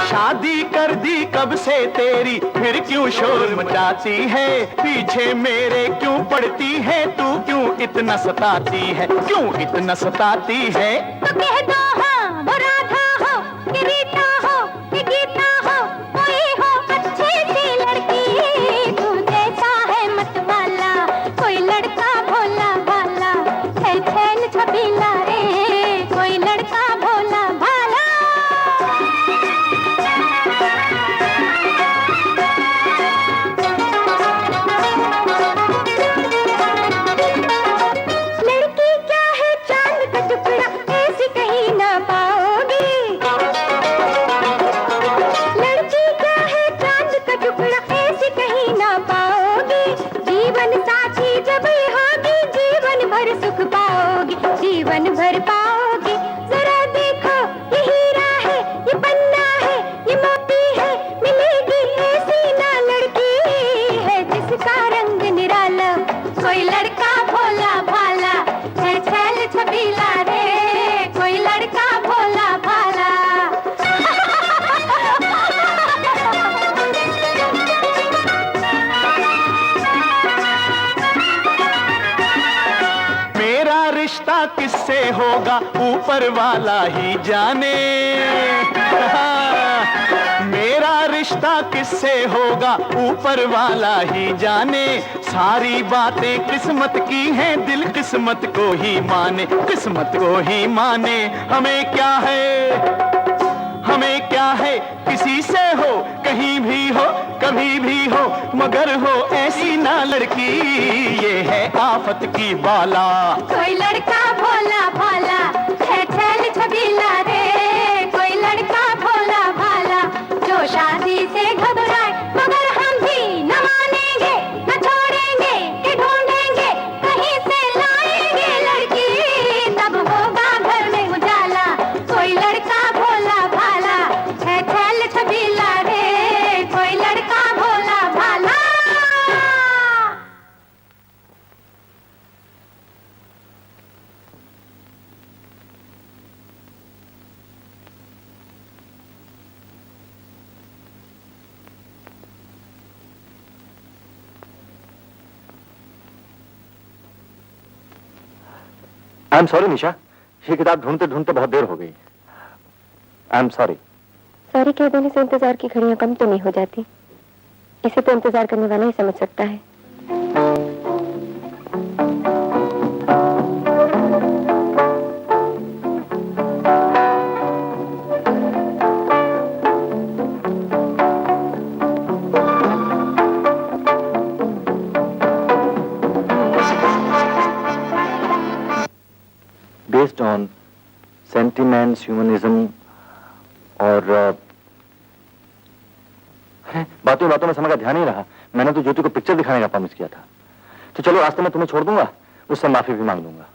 शादी कर दी कब से तेरी, फिर क्यों शोर मचाती है? पीछे मेरे क्यों पड़ती है, तू क्यों इतना सताती है, क्यों इतना सताती है? तो कह दो हाँ, वो राधा हो कि रीता हो कि गीता हो, कोई हो अच्छी सी लड़की। तू जैसा है मतवाला, कोई लड़का भोला भाला है, छैल छबीला रे, कोई लड़का भोला भाला। लड़की क्या है चांद का टुकड़ा, ऐसी कहीं ना पाओगी। लड़की क्या है चांद का टुकड़ा, ऐसी कहीं ना पाओगी। जीवन साथी जब होगी, जीवन भर सुख पाओगी, जीवन भर पाओगी। जरा देखो ये हीरा है, ये पन्ना है, ये मोती है, मिलेगी ऐसी ना लड़की है जिसका रंग निराला। कोई लड़का भोला भाला है, छैल छबीला रे, कोई लड़का भोला भाला। मेरा रिश्ता किससे होगा, ऊपर वाला ही जाने। मेरा रिश्ता किससे होगा, ऊपर वाला ही जाने। सारी बातें किस्मत की हैं, दिल किस्मत को ही माने, किस्मत को ही माने। हमें क्या है, हमें क्या है, किसी से हो, कहीं भी हो, कभी भी हो, मगर हो ऐसी ना लड़की, ये है आफत की बाला। कोई लड़का भोला भाला है, छैल छबीला रे, कोई लड़का भोला भाला जो शादी से घबराए मगर हम भी न माने। आई एम सॉरी निशा, ये किताब ढूंढते ढूंढते बहुत देर हो गई। आई एम सॉरी। सॉरी कह देने से इंतजार की घड़ियां कम तो नहीं हो जाती। इसे तो इंतजार करने वाला ही समझ सकता है। बेस्ड ऑन सेंटिमेंट्स, ह्यूमनिज्म और बातों बातों में समय का ध्यान नहीं रहा। मैंने तो ज्योति को पिक्चर दिखाने का प्रॉमिस किया था। तो चलो रास्ते में तुम्हें छोड़ दूंगा, उससे माफी भी मांग लूंगा।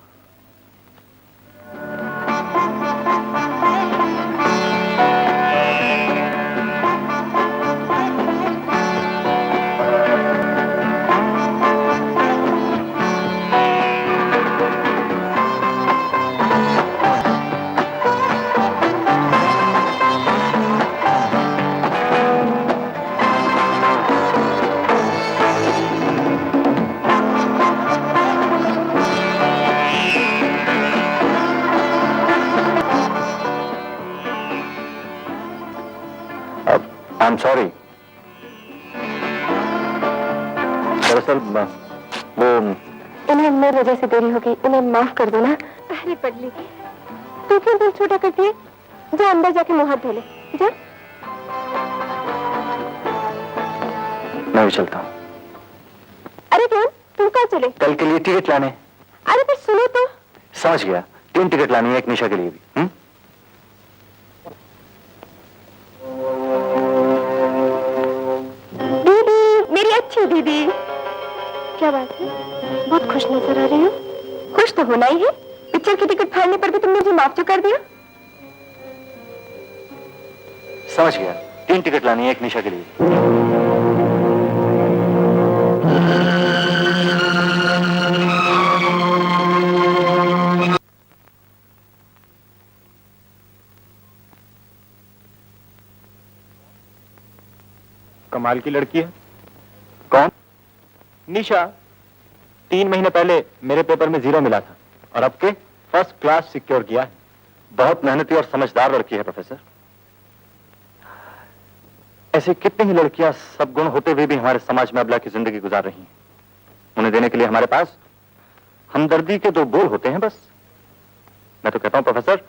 आई एम सॉरी। दरअसल वो इन्हें मेरी वजह से देरी हो गई, इन्हें माफ कर दो ना। अरे पगली, तू क्यों दिल छोटा करती है? जा अंदर जाके मुंह हाथ धो ले, जा। मैं भी चलता हूँ। अरे कौन, तुम कहाँ चले? कल के लिए टिकट लाने। अरे पर सुनो तो। समझ गया, 3 टिकट लानी है, एक निशा के लिए भी। दीदी, मेरी अच्छी दीदी। क्या बात है, बहुत खुश नजर आ रही हो। खुश तो होना ही है, पिक्चर की टिकट फाड़ने पर भी तुमने मुझे माफ क्यों कर दिया? समझ गया, 3 टिकट लानी है, एक निशा के लिए। कमाल की लड़की है। कौन? निशा। 3 महीने पहले मेरे पेपर में 0 मिला था और अब के फर्स्ट क्लास सिक्योर किया है। बहुत मेहनती और समझदार लड़की है प्रोफेसर। ऐसी कितनी ही लड़कियां सब गुण होते हुए भी हमारे समाज में अबला की जिंदगी गुजार रही हैं। उन्हें देने के लिए हमारे पास हमदर्दी के 2 बोल होते हैं बस। मैं तो कहता हूं प्रोफेसर,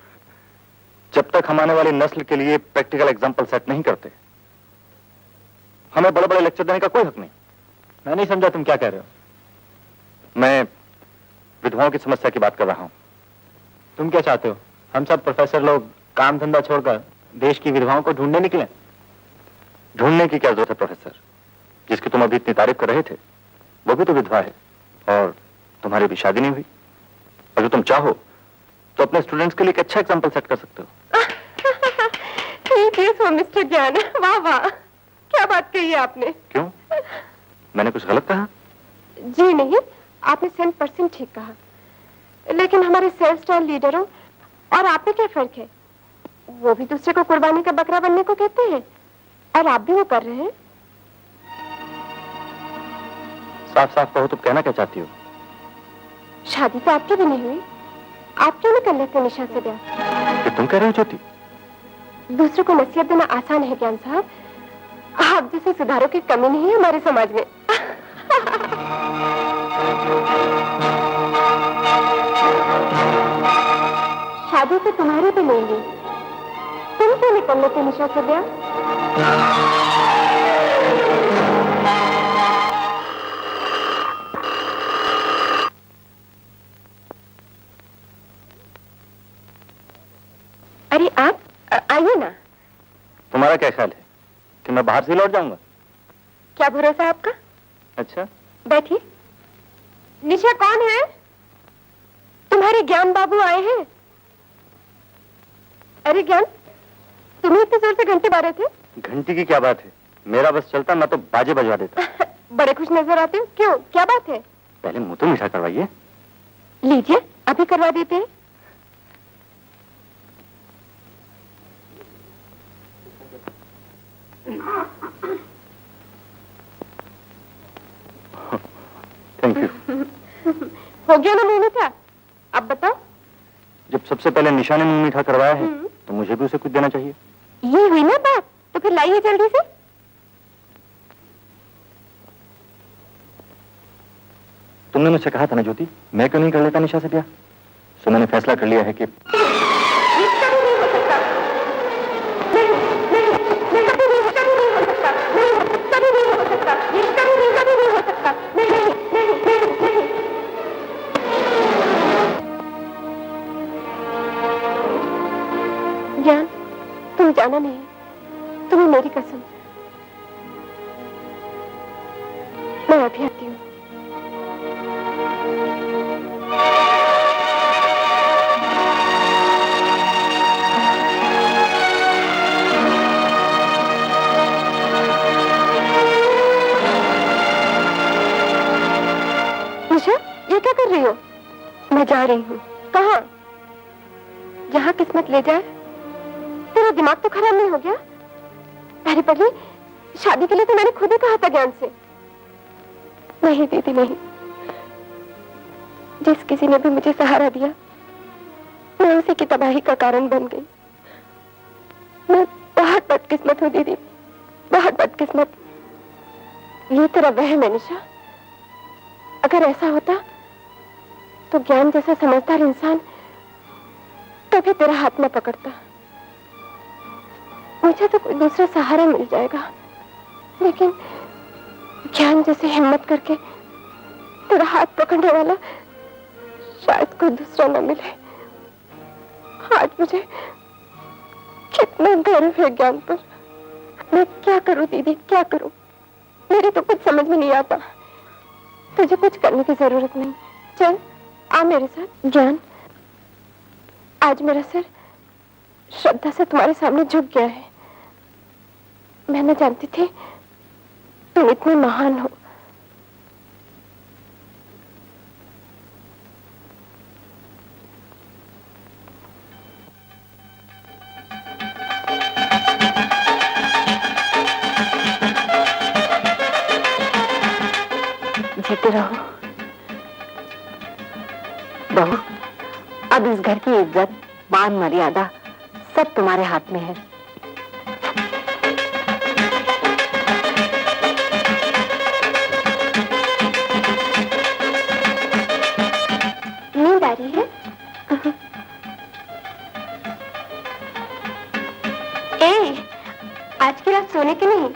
जब तक हम आने वाली नस्ल के लिए प्रैक्टिकल एग्जाम्पल सेट नहीं करते, हमें बड़े बड़े लेक्चर देने का कोई हक नहीं। मैं नहीं समझा तुम क्या कह रहे हो। मैं विधवाओं की समस्या की बात कर रहा हूं। तुम क्या चाहते हो, हम सब प्रोफेसर लोग काम धंधा छोड़कर देश की विधवाओं को ढूंढने निकले? ढूंढने की क्या जरूरत है प्रोफेसर? जिसकी तुम अभी इतनी तारीफ कर रहे थे वो भी तो विधवा है और तुम्हारी भी शादी नहीं हुई। अगर तुम चाहो तो अपने स्टूडेंट्स के लिए एक अच्छा एग्जाम्पल सेट कर सकते हो। मिस्टर ज्ञान, वाह वाह, क्या बात कही है आपने। क्यों, मैंने कुछ गलत कहा? जी नहीं, आपने 100% ठीक कहा। लेकिन हमारे सेल्फ स्टाइल लीडरों और आप में क्या फर्क है? वो भी दूसरे को कुर्बानी का बकरा बनने को कहते हैं और आप भी वो कर रहे हैं। साफ साफ कहो, तुम कहना क्या चाहती हो? शादी तो आपकी भी नहीं हुई, आप क्यों नहीं कर लेते निशा से ब्याह? ये तुम कह रहे हो ज्योति? दूसरों को नसीहत देना आसान है ज्ञान साहब। आप जैसे सुधारों की कमी नहीं है हमारे समाज में। शादी तो तुम्हारी भी नहीं हुई, तुम क्यों नहीं कर लेते निशा से ब्याह? अरे आप आइए ना। तुम्हारा क्या ख्याल है कि मैं बाहर से लौट जाऊंगा? क्या भरोसा आपका? अच्छा, बैठिए। निशा कौन है? तुम्हारे ज्ञान बाबू आए हैं। अरे ज्ञान, तुम्हें इतने जोर से घंटे बारे थे? घंटी की क्या बात है, मेरा बस चलता मैं तो बाजे बजवा देता। बड़े खुश नजर आते हो, क्यों, क्या बात है? पहले मुंह तो मीठा करवाइए। लीजिए, अभी करवा देते हैं। Thank you. हो गया ना मुंह मीठा? अब बताओ, जब सबसे पहले निशा ने मुंह मीठा करवाया है तो मुझे भी उसे कुछ देना चाहिए। ये हुई ना बात, तो फिर लाइए जल्दी से। तुमने मुझसे कहा था ना ज्योति, मैं क्यों नहीं कर लेता निशा से ब्याह? सो मैंने फैसला कर लिया है कि ज्ञान, तुम जाना नहीं, तुम्हें मेरी कसम, मैं अभी आती हूँ। निशा, ये क्या कर रही हो? मैं जा रही हूँ। कहाँ? जहाँ किस्मत ले जाए। तेरा दिमाग तो खराब नहीं हो गया? अरे पगली, शादी के लिए तो मैंने खुद ही कहा था ज्ञान से। नहीं दीदी नहीं, जिस किसी ने भी मुझे सहारा दिया मैं उसी की तबाही का कारण बन गई। मैं बहुत बदकिस्मत हूँ दीदी, बहुत बदकिस्मत। ये तेरा वहम है निशा। अगर ऐसा होता तो ज्ञान जैसा समझदार इंसान कभी तेरा हाथ न पकड़ता। मुझे तो कोई दूसरा सहारा मिल जाएगा, लेकिन ज्ञान जैसे हिम्मत करके तेरा हाथ पकड़ने वाला शायद कोई दूसरा न मिले। आज मुझे कितना गर्व है ज्ञान पर। मैं क्या करूं दीदी, क्या करूं? मेरी तो कुछ समझ में नहीं आता। तुझे कुछ करने की जरूरत नहीं, चल आ मेरे साथ। ज्ञान, आज मेरा सिर श्रद्धा से तुम्हारे सामने झुक गया है। मैं न जानती थी तुम इतने महान हो। जीते रहो बहू। अब इस घर की इज्जत, मान मर्यादा सब तुम्हारे हाथ में है। नींद आ रही है? ए, आज की रात सोने की नहीं,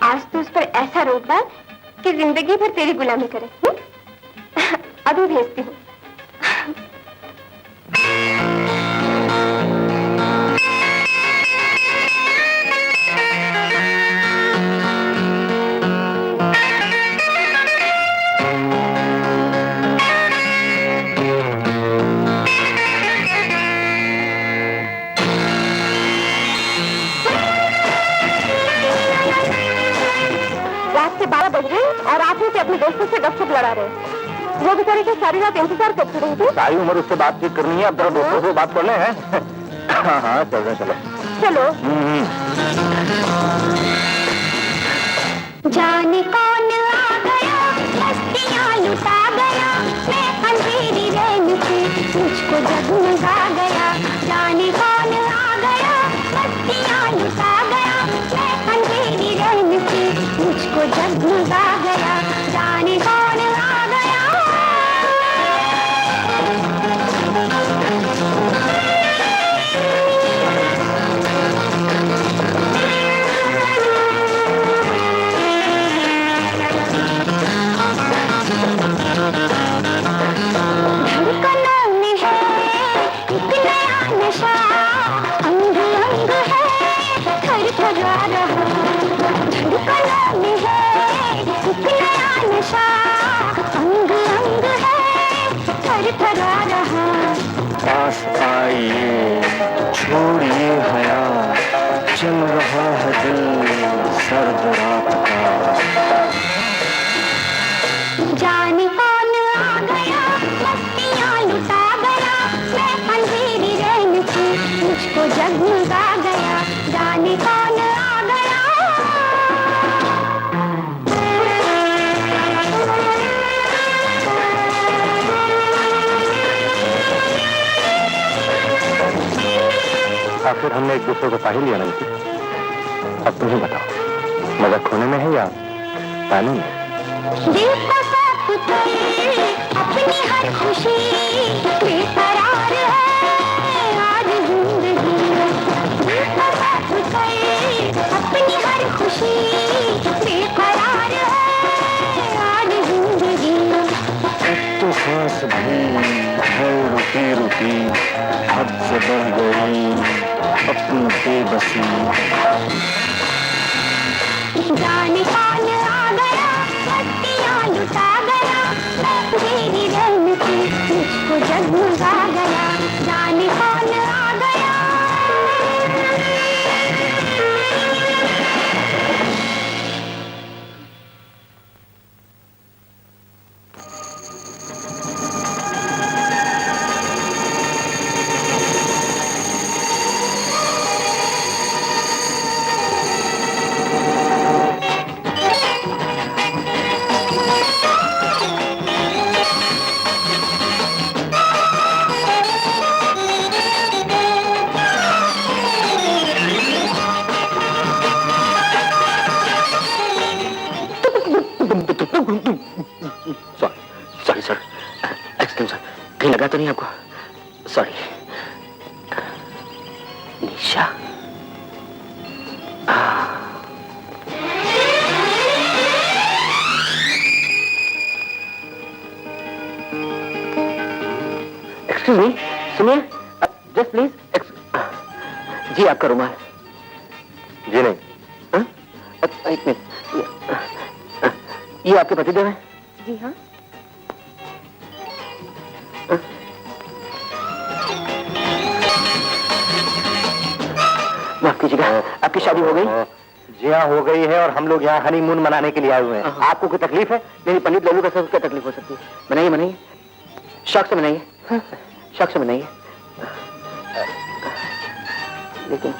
आज तो उस पर ऐसा रोक डाल कि जिंदगी भर तेरी गुलामी करे। अभी भेजती हूँ। रात के 12 बज रहे और आप ही से अपने दोस्तों से गपशप लड़ा रहे हैं। वो बेचारे के सारी रात इंतजार करते रहे थे। सारी उम्र उससे बातचीत करनी है, अब जरा दोस्तों से बात कर ले हैं। हाँ हाँ चल रहे, चलो चलो। जाने कौन आ गया, मस्तियाँ लुटा गया, मैं अंधेरी रैन से मुझको जगमगा गया। जाने कौन आ गया, मस्तियाँ लुटा गया, मैं अंधेरी रैन से मुझको जगमगा गया। जाने कौन आ गया। धड़कनों में है एक आखिर हमने एक दूसरे को पा ही लिया ना नीति। अब तुम ही बताओ, मजा खोने में है या पाने में? दिल को साफ कर अपनी हर खुशी बेकरार है आज जिंदगी। दिल को साफ कर अपनी हर खुशी बेकरार है आज जिंदगी। तो सांस भी है रुकी रुकी, हद से बढ़ गई अपनी बेबसी। जाने कौन आ गया, पत्तियां लुटा गया, तेरी रंग की मुझको जगमगा गया। जाने कौन आ गया। सॉरी सर, एक्सक्यूज सर, कहीं लगा तो नहीं आपको? सॉरी। निशा, एक्सक्यूज मी, सुनिए, जस्ट प्लीज। जी आपका रुमाल। जी नहीं। हाँ? एक मिनट, ये आपके पतिदेव हैं? जी हाँ। माफ कीजिएगा, आपकी शादी हो गई? जी हाँ, हो गई है और हम लोग यहाँ हनीमून मनाने के लिए आए हुए हैं। आपको कोई तकलीफ है? नहीं, पंडित लल्लू का सब क्या तकलीफ हो सकती है? मनाइए मनाइए, शौक से मनाइए, शौक से मनाइए। लेकिन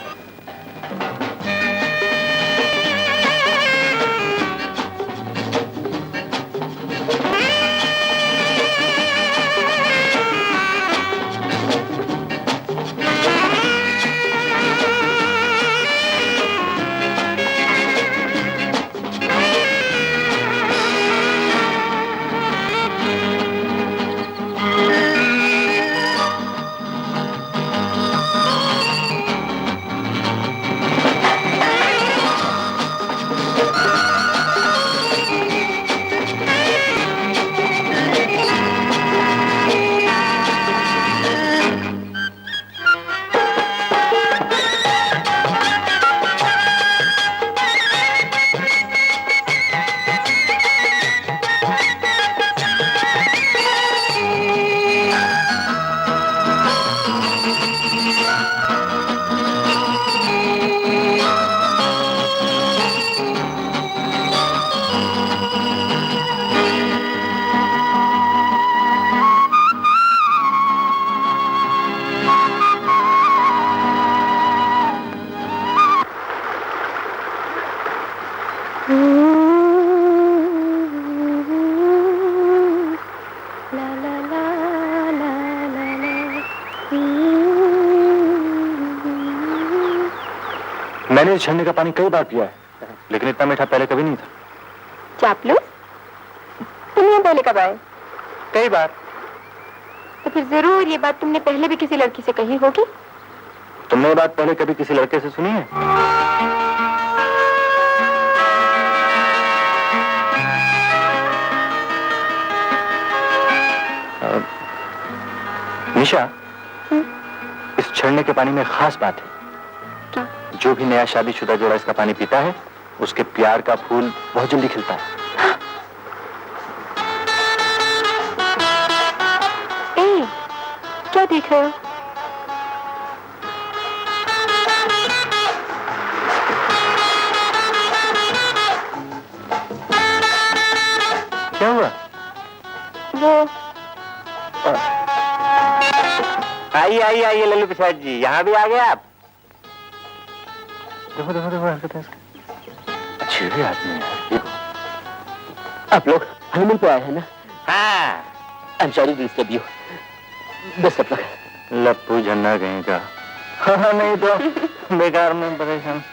मैंने इस झरने का पानी कई बार पिया है, लेकिन इतना मीठा पहले कभी नहीं था। चापलूस, तुम यहाँ पहले कब आए? कई बार। तो फिर जरूर ये बात तुमने पहले भी किसी लड़की से कही होगी। तुमने ये बात पहले कभी किसी लड़के से सुनी है? निशा, इस झरने के पानी में खास बात है। क्या? जो भी नया शादीशुदा जोड़ा इसका पानी पीता है, उसके प्यार का फूल बहुत जल्दी खिलता है। ए, क्या देख रहे हो? क्या हुआ? वो आइए आइए आइए लल्लू प्रसाद जी, यहाँ भी आ गए आप? देखो देखो देखो, हरकत है इसकी। अच्छे भी आदमी है। आप लोग हनीमून पे आए हैं ना? हाँ। I am sorry to disturb you. Best of luck. लप्पू झन्ना कहीं का, हाँ, नहीं तो बेकार में परेशान।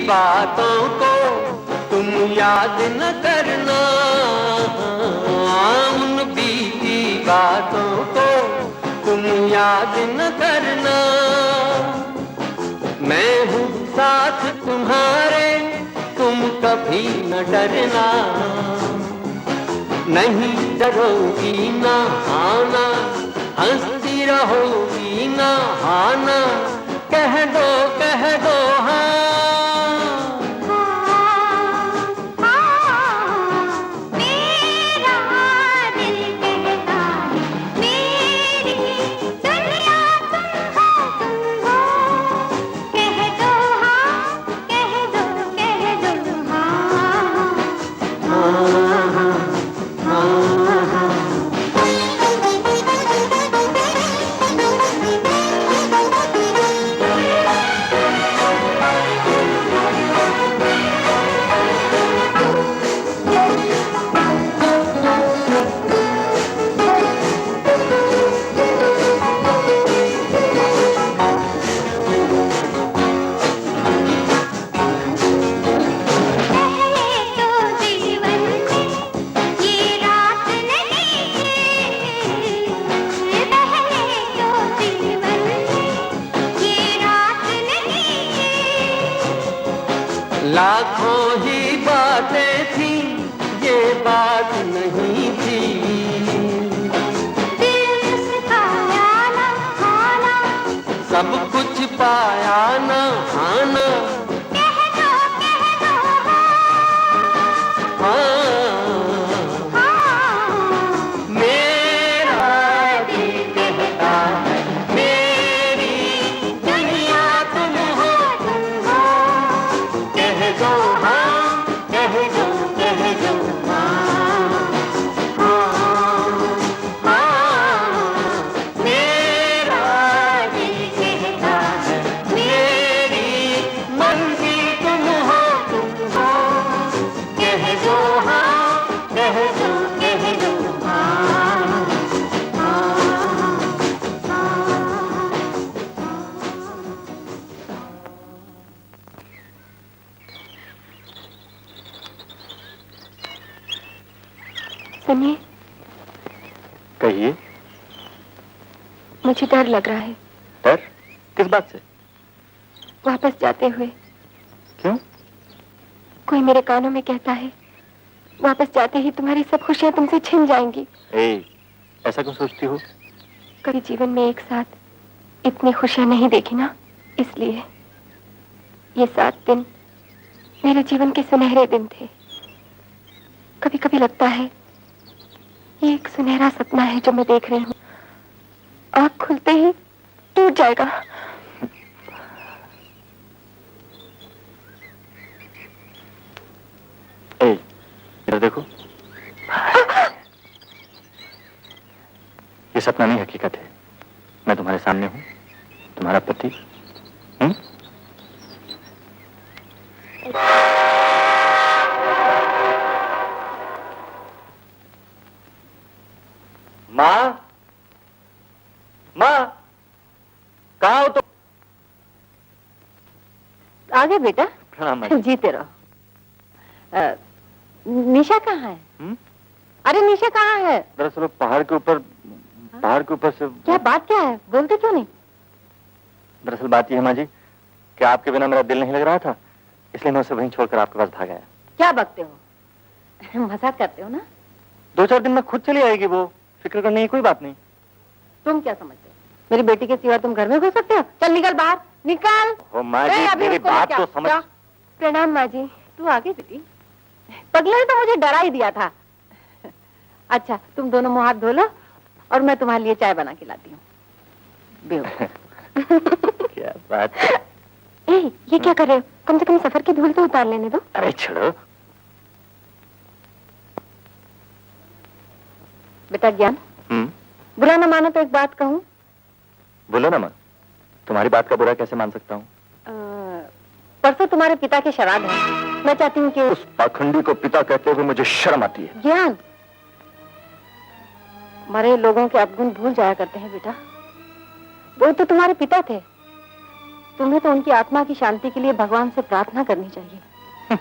बातों को तुम याद न करना, उन बीती बातों को तुम याद न करना। मैं हूँ साथ तुम्हारे, तुम कभी न डरना। नहीं डरोगी ना आना, हंसती रहोगी ना आना। कह दो हाँ। लाखों ही बातें थी, ये बात नहीं थी। दिल सिखाया ना खाना, सब कुछ पाया ना खाना। कह दो हाँ। मेरा दिल कहता है, मेरी दुनिया तुम हो, कह दो हाँ। सुनिए, कहिए। मुझे डर लग रहा है। डर? किस बात से? वापस जाते हुए। क्यों? कोई मेरे कानों में कहता है, वापस जाते ही तुम्हारी सब खुशियां तुमसे छिन जाएंगी। ऐसा क्यों सोचती हो? कभी जीवन में एक साथ इतनी खुशियां नहीं देखी ना, इसलिए। ये 7 दिन मेरे जीवन के सुनहरे दिन थे। कभी कभी लगता है ये एक सुनहरा सपना है जो मैं देख रही हूँ, आँख खुलते ही टूट जाएगा। इधर देखो। ये सपना नहीं, हकीकत है। मैं तुम्हारे सामने हूँ, तुम्हारा पति। माँ, माँ, कहाँ हो तुम? आ गए बेटा? प्रणाम माँ जी। जीते रहो। निशा कहाँ है? अरे निशा कहाँ है? दरअसल पहाड़ के ऊपर से। क्या बात क्या है? बोलते क्यों नहीं? दरअसल बात यह है माँ जी कि आपके बिना मेरा दिल नहीं लग रहा था, इसलिए मैं उसे वहीं छोड़कर आपके पास भाग आया। क्या बकते हो? मजाक करते हो ना? 2-4 दिन में खुद चली आएगी वो, फिक्र करने की कोई बात नहीं। तुम क्या समझते हो? मेरी बेटी के सिवा तुम घर में घुस सकते हो? चल निकल बाहर, निकल। ओ माँ जी, मेरी बात तो समझ। प्रणाम माँ जी। तू आ गई बेटी? पगले ने तो मुझे डरा ही दिया था। अच्छा, तुम दोनों मुंह हाथ धो लो और मैं तुम्हारे लिए चाय बना के लाती हूँ। क्या बात है? ये क्या कर रहे हो? कम से कम सफर की धूल तो उतार लेने दो। अरे छोड़ो। बेटा ज्ञान, बुरा ना मानो तो एक बात कहूँ। बोलो ना माँ, तुम्हारी बात का बुरा कैसे मान सकता हूँ? परसों तुम्हारे पिता के श्राद्ध है। मैं चाहती हूँ कि उस पाखंडी को पिता कहते हुए मुझे शर्म आती है। ज्ञान, मरे लोगों के अवगुण भूल जाया करते हैं बेटा। वो तो तुम्हारे पिता थे। तुम्हें तो उनकी आत्मा की शांति के लिए भगवान से प्रार्थना करनी चाहिए।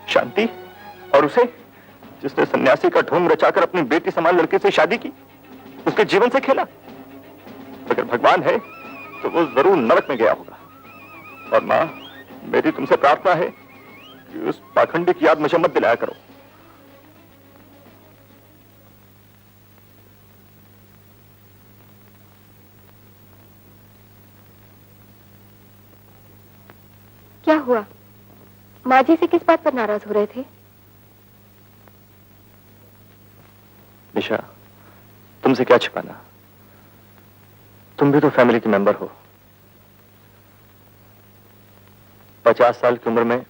शांति? और उसे, जिसने सन्यासी का ढोंग रचाकर अपनी बेटी समान लड़के से शादी की, उसके जीवन से खेला? अगर भगवान है तो वो जरूर नरक में गया होगा। और माँ, मेरी तुमसे प्रार्थना है कि उस पाखंडी की याद मुझे मत दिलाया करो। क्या हुआ? माँ जी से किस बात पर नाराज हो रहे थे? निशा, तुमसे क्या छिपाना? तुम भी तो फैमिली के मेंबर हो। 50 साल की उम्र में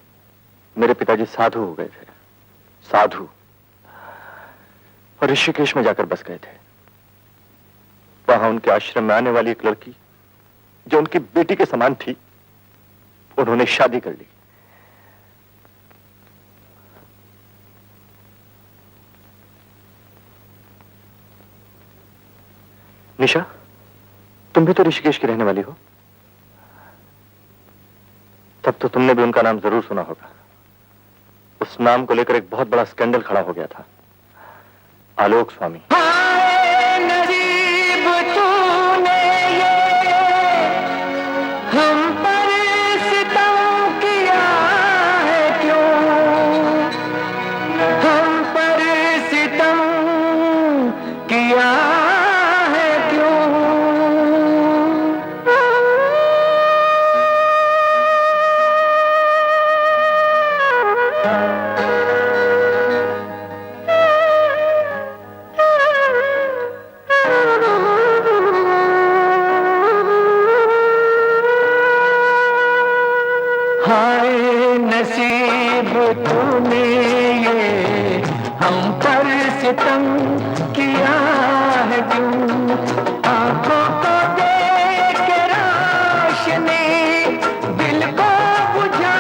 मेरे पिताजी साधु हो गए थे। साधु। और ऋषिकेश में जाकर बस गए थे। वहां उनके आश्रम में आने वाली एक लड़की जो उनकी बेटी के समान थी, उन्होंने शादी कर ली। निशा, तुम भी तो ऋषिकेश की रहने वाली हो। तब तो तुमने भी उनका नाम जरूर सुना होगा। उस नाम को लेकर एक बहुत बड़ा स्कैंडल खड़ा हो गया था। आलोक स्वामी। हम पर सितम किया है क्यों? हम पर सितम किया है क्यों? हाय नसीब तूने ये हम पर सितम किया है क्यों? आंखों को देख के रोशनी दिल को बुझा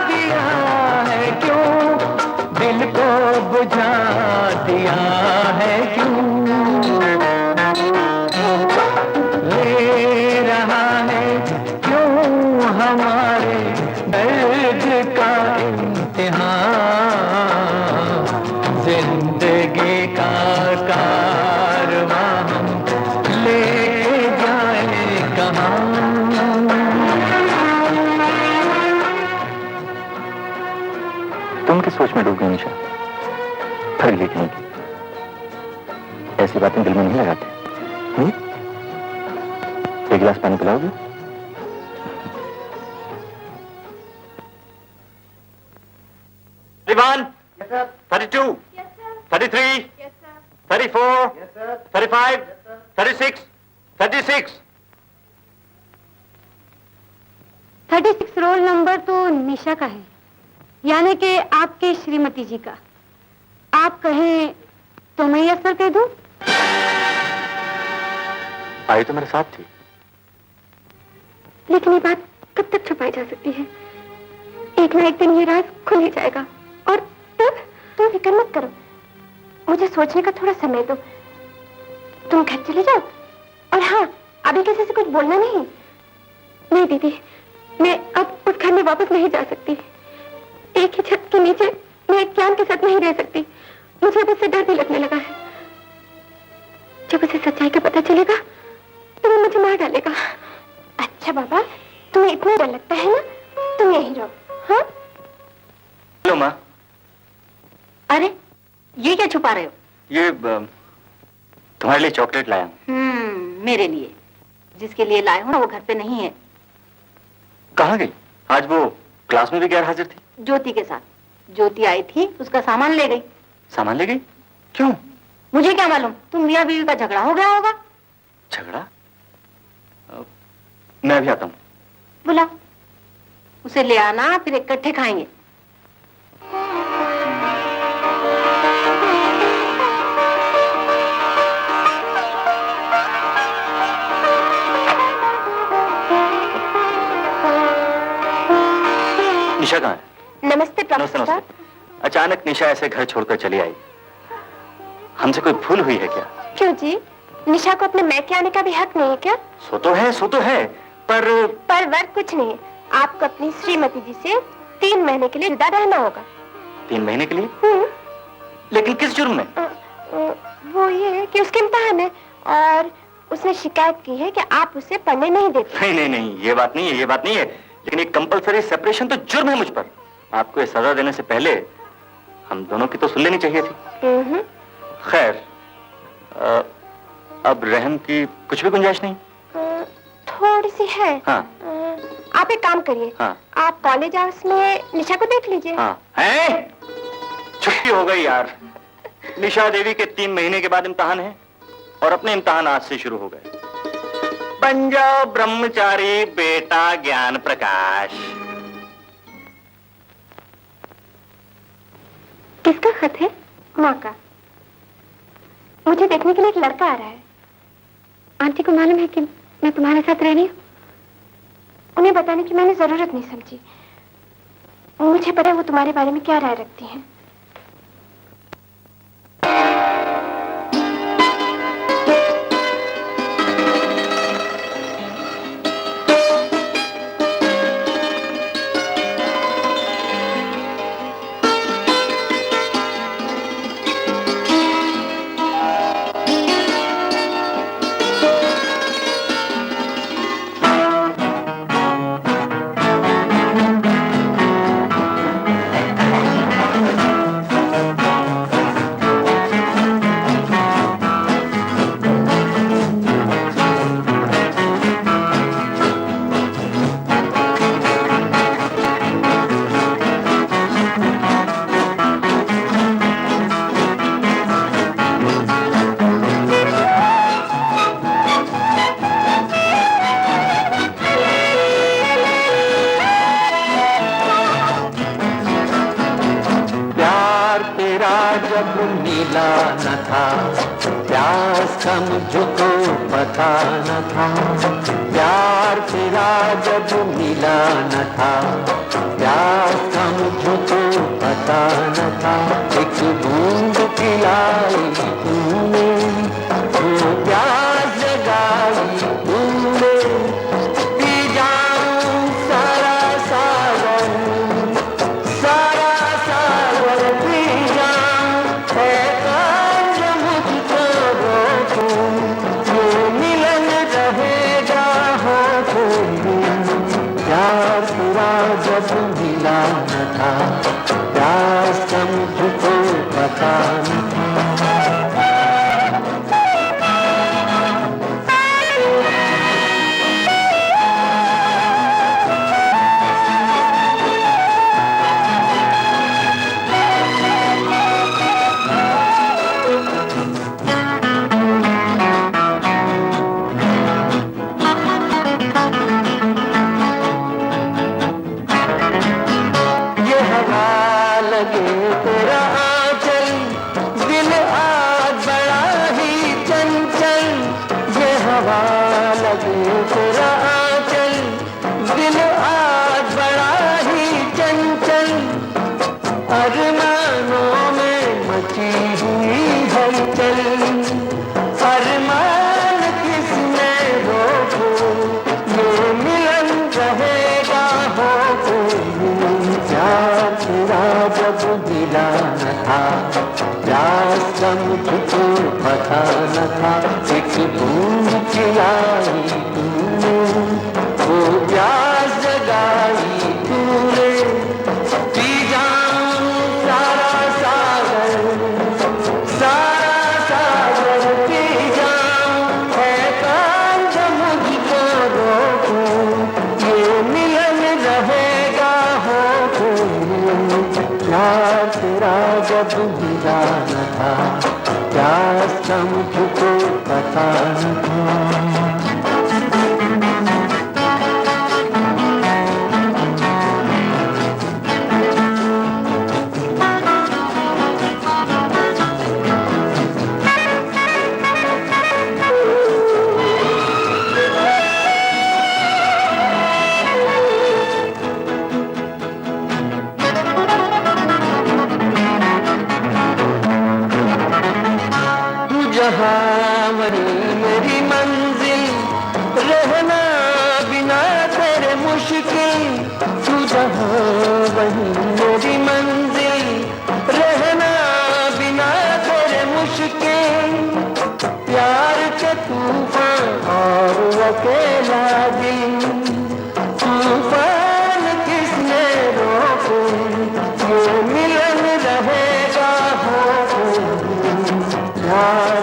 दिया है क्यों? दिल को बुझा दिया है क्यों? ले रहा है क्यों हमारे दर्द का इम्तिहान? जिंदगी का में डूब गई निशा, फिर ये कहीं की ऐसी बातें दिल में नहीं लगाते। एक गिलास पानी पिलाओगे? Thirty-one, 32, 33, 34, 35, 36, 36. 36 रोल नंबर तो निशा का है, यानी कि आपके श्रीमती जी का। आप कहें तो मैं यस सर कह दूं? आई तो मेरे साथ थी। लेकिन ये बात कब तक छुपाई जा सकती है? एक ना एक दिन ये राज खुल ही जाएगा। और तब तुम फिक्र मत करो, मुझे सोचने का थोड़ा समय दो। तुम घर चले जाओ, और हाँ, अभी किसी से कुछ बोलना नहीं। नहीं दीदी, मैं अब उस घर में वापस नहीं जा सकती। एक ही छत के नीचे मैं एक जान के साथ नहीं रह सकती। मुझे अब उससे डर भी लगने लगा है। जब उसे सच्चाई का पता चलेगा तो वो मुझे मार डालेगा। अच्छा बाबा, तुम्हें इतना डर लगता है ना, तुम यहीं रहो। हाँ? लो माँ। अरे ये क्या छुपा रहे हो? ये तुम्हारे लिए चॉकलेट लाया हूँ। मेरे लिए? जिसके लिए लाए हो ना वो घर पे नहीं है। कहाँ गई? आज वो क्लास में भी गैर हाजिर थी। ज्योति के साथ। ज्योति आई थी, उसका सामान ले गई। सामान ले गई? क्यों? मुझे क्या मालूम, तुम मियां बीवी का झगड़ा हो गया होगा। झगड़ा? मैं भी आता हूँ। बुला, उसे ले आना, फिर इकट्ठे खाएंगे। निशा कहाँ है? नमस्ते प्रोफेसर नमस्ते। साहब। अचानक निशा ऐसे घर छोड़कर चली आई, हमसे कोई भूल हुई है क्या? क्यों जी, निशा को अपने मैके आने का भी हक नहीं है क्या? सो तो है, पर वर्क कुछ नहीं है। आपको अपनी श्रीमती जी से 3 महीने के लिए जुदा रहना होगा। 3 महीने के लिए? लेकिन किस जुर्म में? वो ये है कि उसके इम्तिहान है, और उसने शिकायत की है कि आप उसे पढ़ने नहीं देते। नहीं, ये बात नहीं है। लेकिन एक कंपलसरी सेपरेशन तो जुर्म है मुझ पर। आपको ये सजा देने से पहले हम दोनों की तो सुन लेनी चाहिए थी। खैर, अब रहम की कुछ भी गुंजाइश नहीं? थोड़ी सी है। हाँ। आप एक काम करिए। हाँ। आप कॉलेज हाउस में निशा को देख लीजिए। हाँ। हैं? छुट्टी हो गई यार। निशा देवी के 3 महीने के बाद इम्तिहान है, और अपने इम्तिहान आज से शुरू हो गए। बन जाओ ब्रह्मचारी बेटा ज्ञान प्रकाश। किसका खत है? माँ का। मुझे देखने के लिए एक लड़का आ रहा है। आंटी को मालूम है कि मैं तुम्हारे साथ रह रही हूँ। उन्हें बताने की मैंने जरूरत नहीं समझी। मुझे पता है वो तुम्हारे बारे में क्या राय रखती हैं। जब मिला न था, प्यास का मुझको पता न था। प्यार तेरा जब मिला न था, प्यास का मुझको पता न था। एक बूंद पिलाई तूने, वो प्यास जगाई तूने। पी जाऊं सारा सागर, सारा सागर पी जाऊं। है कांज मुझको रोकूं, ये मिलन रहेगा होठों में। प्यार पूरा जब मिला न था, प्यास कम पता न मुझको पता न था एक बूंद खिलाई तूने वो प्यास जगाई तूने पी जाऊं सारा सागर पी जाऊं है काम जो मुझको रोकूं ये मिलन रहेगा हो प्यार तेरा जब मिला न था क्या मुझको पता न था मेरी मंजिल रहना बिना तेरे मुश्किल तू जहाँ वही मेरी मंजिल रहना बिना तेरे मुश्किल प्यार के तूफान और अकेला दिल तूफान किसने रोके ये मिलन रहेगा हो प्यार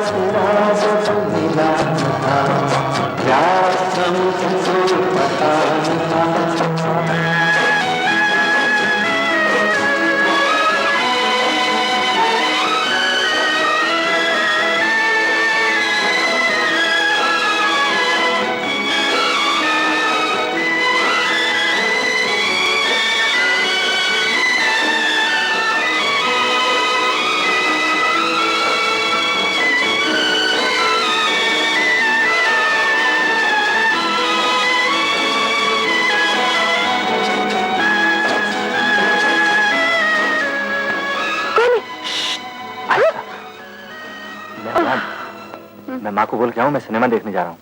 मैं माँ को बोल के आऊँ, मैं सिनेमा देखने जा रहा हूँ।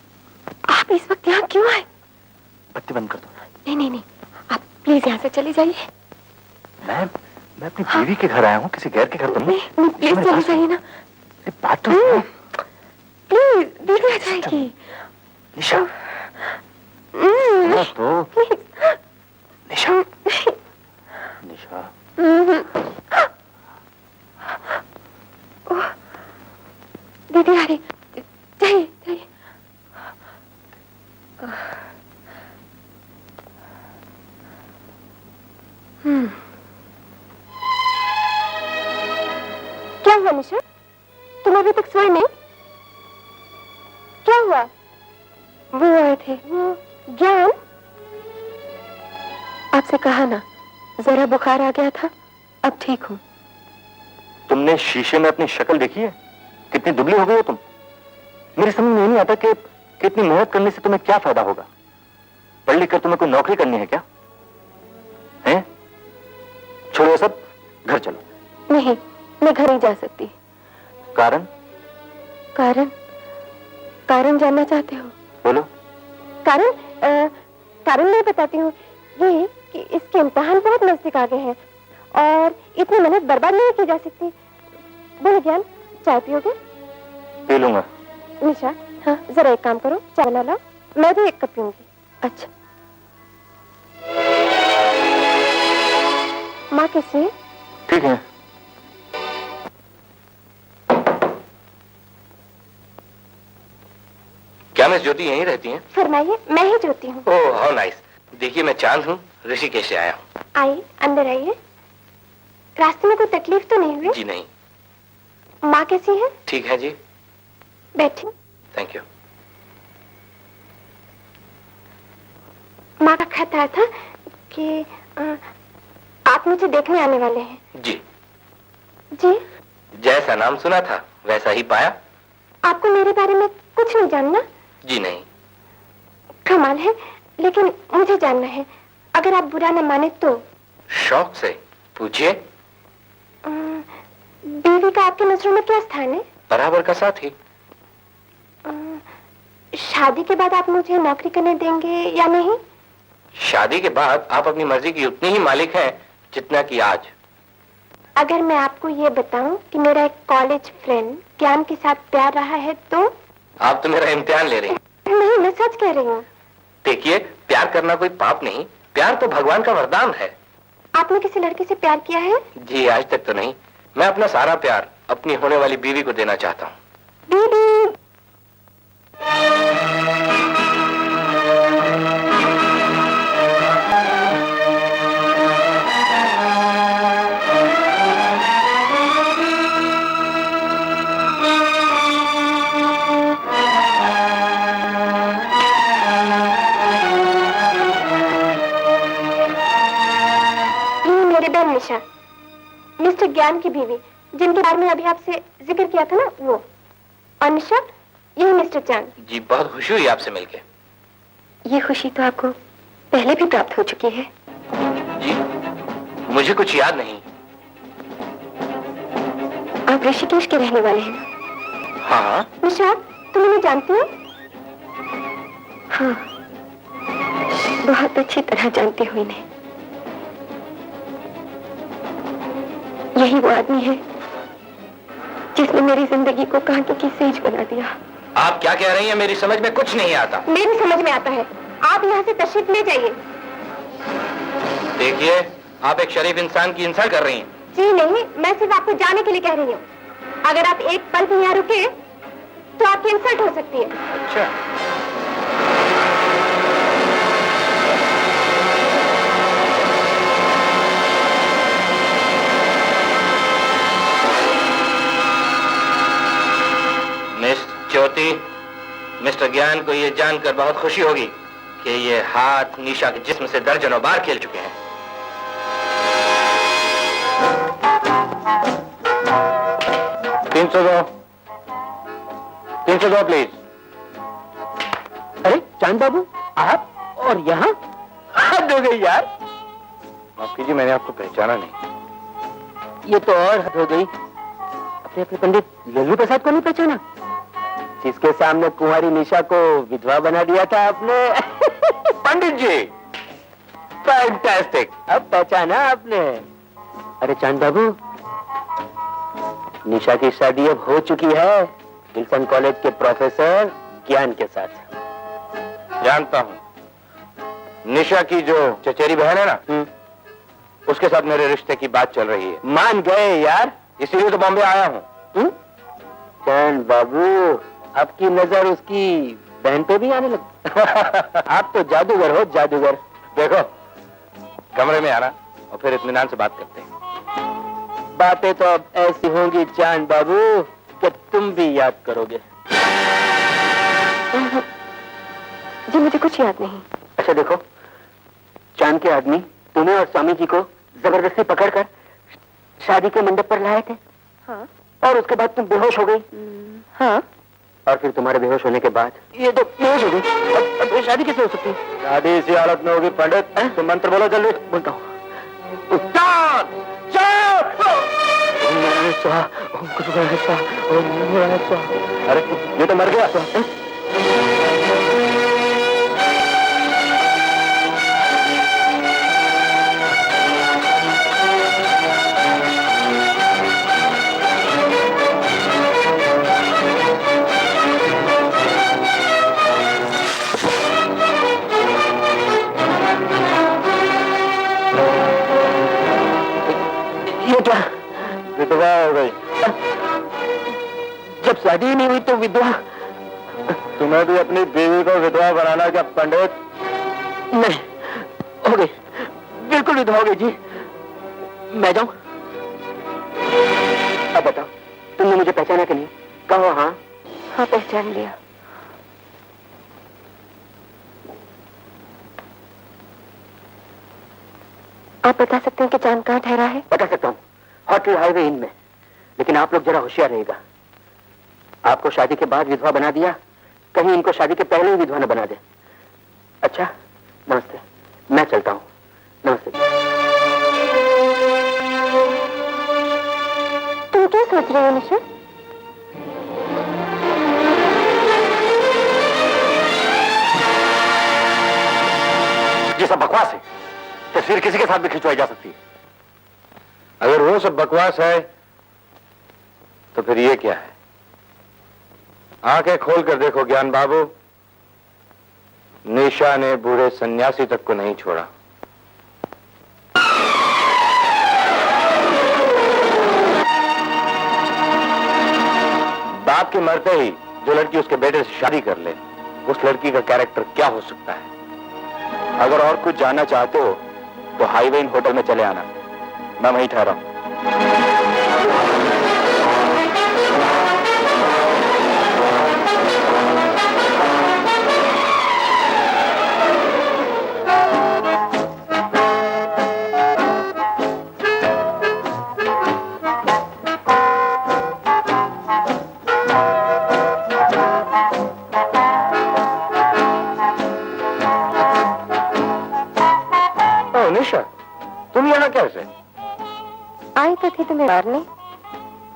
आप इस वक्त यहाँ क्यों आए? बत्ती बंद कर दो। नहीं नहीं नहीं, आप प्लीज यहाँ से चले जाइए। मैं अपनी बीवी के घर आया हूँ, किसी गैर के घर तो नहीं। प्लीज चले जाइए ना। बात तो प्लीज, बीवी आ जाएगी। निशा तो निशा निशा दीदी आ रही, जाइए जाइए। क्या हुआ निशा, तुम अभी तक सोए नहीं? क्या हुआ? वो आए थे, वो ज्ञान। आपसे कहा ना, जरा बुखार आ गया था, अब ठीक हूँ। तुमने शीशे में अपनी शक्ल देखी है? कितनी दुबली हो गई हो तुम। मेरे समझ में नहीं आता कि इतनी मेहनत करने से तुम्हें क्या फायदा होगा। पढ़ लिख कर तुम्हें कोई नौकरी करनी है क्या? हैं? छोड़ो सब, घर चलो। नहीं, मैं घर ही जा सकती। कारण? कारण जानना चाहते हो? बोलो। कारण मैं बताती हूँ। ये कि इसके इम्तिहान बहुत नजदीक आ गए हैं और इतनी मेहनत बर्बाद नहीं की जा सकती। बोलो ज्ञान, चाय पियोगे? पी लूंगा। निशा, हाँ जरा एक काम करो, चाय बना लाओ, मैं भी एक कप पीऊंगी। अच्छा। माँ कैसी है? ठीक है। क्या मिस ज्योति यहीं रहती हैं? फरमाइए, मैं ही जोती हूँ। Oh how nice. देखिए मैं चांद हूँ, ऋषिकेश से आया हूँ। आइए, अंदर आइए। रास्ते में कोई तकलीफ तो नहीं हुई? जी नहीं। माँ कैसी है? ठीक है जी। बैठिए। Thank you. माँ का खत आया था कि आप मुझे देखने आने वाले हैं। जी। जी? जैसा नाम सुना था वैसा ही पाया। आपको मेरे बारे में कुछ नहीं जानना? जी नहीं। कमाल है, लेकिन मुझे जानना है। अगर आप बुरा न माने तो। शौक से पूछिए। बीवी का आपके नजरों में क्या स्थान है? बराबर का साथी। शादी के बाद आप मुझे नौकरी करने देंगे या नहीं? शादी के बाद आप अपनी मर्जी की उतनी ही मालिक हैं जितना कि आज। अगर मैं आपको ये बताऊं कि मेरा एक कॉलेज फ्रेंड ज्ञान के साथ प्यार रहा है तो? आप तो मेरा इम्तिहान ले रही हैं। नहीं, मैं सच कह रही हूँ। देखिए, प्यार करना कोई पाप नहीं, प्यार तो भगवान का वरदान है। आपने किसी लड़के से प्यार किया है? जी आज तक तो नहीं। मैं अपना सारा प्यार अपनी होने वाली बीवी को देना चाहता हूँ। बीवी। निशा, मिस्टर ज्ञान की बीवी, जिनके बारे में अभी आपसे जिक्र किया था ना, वो। और निशा, यही मिस्टर चांद। जी बहुत खुशी हुई आपसे मिलके। ये खुशी तो आपको पहले भी प्राप्त हो चुकी है। जी मुझे कुछ याद नहीं। आप ऋषिकेश के रहने वाले हैं ना? हाँ। निशा, तुम इन्हें जानती हो? हाँ, बहुत अच्छी तरह जानती हूँ इन्हें। यही वो आदमी है जिसने मेरी जिंदगी को कांटों की सेज बना दिया। आप क्या कह रही हैं? मेरी समझ में कुछ नहीं आता। मेरी समझ में आता है। आप यहाँ से तशरीफ ले जाइए। देखिए, आप एक शरीफ इंसान की इंसल्ट कर रही हैं। जी नहीं, मैं सिर्फ आपको जाने के लिए कह रही हूँ। अगर आप एक पल भी यहाँ रुके तो आपकी इंसल्ट हो सकती है। अच्छा। मिस ज्योति, मिस्टर ज्ञान को ये जानकर बहुत खुशी होगी कि ये हाथ निशा के जिस्म से दर्जनों बार खेल चुके हैं। तीन सौ दो प्लीज। अरे चांद बाबू, आप और यहाँ? हद हो गई यार। माफ कीजिए, मैंने आपको पहचाना नहीं। ये तो और हद हो गई। अपने अपने पंडित लल्लू प्रसाद को नहीं पहचाना, जिसके सामने कुंवारी निशा को विधवा बना दिया था आपने। पंडित जी, फैंटास्टिक। अब पहचाना आपने। अरे चांद बाबू, निशा की शादी अब हो चुकी है विल्सन कॉलेज के प्रोफेसर ज्ञान के साथ। जानता हूँ। निशा की जो चचेरी बहन है ना, उसके साथ मेरे रिश्ते की बात चल रही है। मान गए यार, इसीलिए तो बॉम्बे आया हूँ। चांद बाबू, आपकी नजर उसकी बहन पे भी आने लगी। आप तो जादूगर हो, जादूगर। देखो, कमरे में आना और फिर इत्मीनान से बात करते हैं। बातें तो अब ऐसी होंगी चांद बाबू कि तुम भी याद करोगे। जी मुझे कुछ याद नहीं। अच्छा देखो, चांद के आदमी तुम्हें और स्वामी जी को जबरदस्ती पकड़कर शादी के मंडप पर लाए थे। हाँ। और उसके बाद तुम बेहोश हो गई। हाँ। और फिर तुम्हारे बेहोश होने के बाद ये तो बेहोश हो गई। अब शादी कैसे हो सकती है? शादी इसी हालत में होगी पंडित। तुम मंत्र बोलो जल्दी। बोलता हूँ। अरे ये तो मर गया। ये क्या? विधवा हो गई। जब शादी ही नहीं हुई तो विधवा? तुम्हें भी अपनी बीवी को विधवा बनाना क्या पंडित? नहीं, हो गई, बिल्कुल विधवा हो गई जी। मैं जाऊं? अब बताओ, तुमने मुझे पहचाना कि नहीं? कहो हाँ। हाँ, पहचान लिया। आप बता सकते हैं कि चांद कहाँ ठहरा है? बता सकता हूँ, होटल हाईवे इन में। लेकिन आप लोग जरा होशियार रहिएगा। आपको शादी के बाद विधवा बना दिया, कहीं इनको शादी के पहले ही विधवा न बना दे। अच्छा, नमस्ते, मैं चलता हूँ। नमस्ते। तुम क्या सोच रहे हो निशा? ये सब बकवास है। तस्वीर किसी के साथ भी खिंचवाई जा सकती है। अगर वो सब बकवास है तो फिर ये क्या है? आंखें खोल कर देखो ज्ञान बाबू, निशा ने बूढ़े सन्यासी तक को नहीं छोड़ा। बाप के मरते ही जो लड़की उसके बेटे से शादी कर ले, उस लड़की का कैरेक्टर क्या हो सकता है? अगर और कुछ जानना चाहते हो तो हाईवे इन होटल में चले आना, मैं वहीं ठहरा हूं। निशा, तुम यहाँ कैसे? आई तो थी तुम्हें मारने,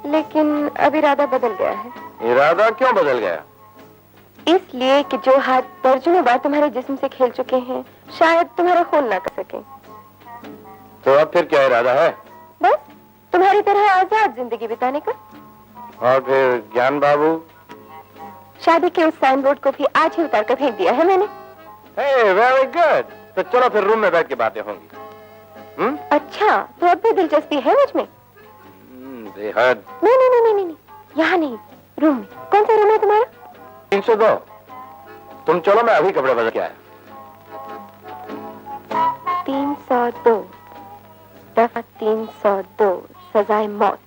लेकिन अब इरादा बदल गया है। इरादा क्यों बदल गया? इसलिए कि जो हाथ दर्जनों बार तुम्हारे जिस्म से खेल चुके हैं, शायद तुम्हारा खून ना कर सके। तो अब फिर क्या इरादा है? बस तुम्हारी तरह आजाद जिंदगी बिताने का। और फिर ज्ञान बाबू? शादी के उस साइन बोर्ड को भी आज ही उतार कर फेंक दिया है मैंने। Very good. तो चलो फिर रूम में बैठ के बातें होंगी। अच्छा, तो अब भी दिलचस्पी है मुझ में? बेहद। नहीं नहीं नहीं नहीं नहीं, यहाँ नहीं, रूम में। कौन सा रूम है तुम्हारा? 302। तुम चलो, मैं अभी कपड़े बदल के आया। 302 दफा 302 सजाए मौत।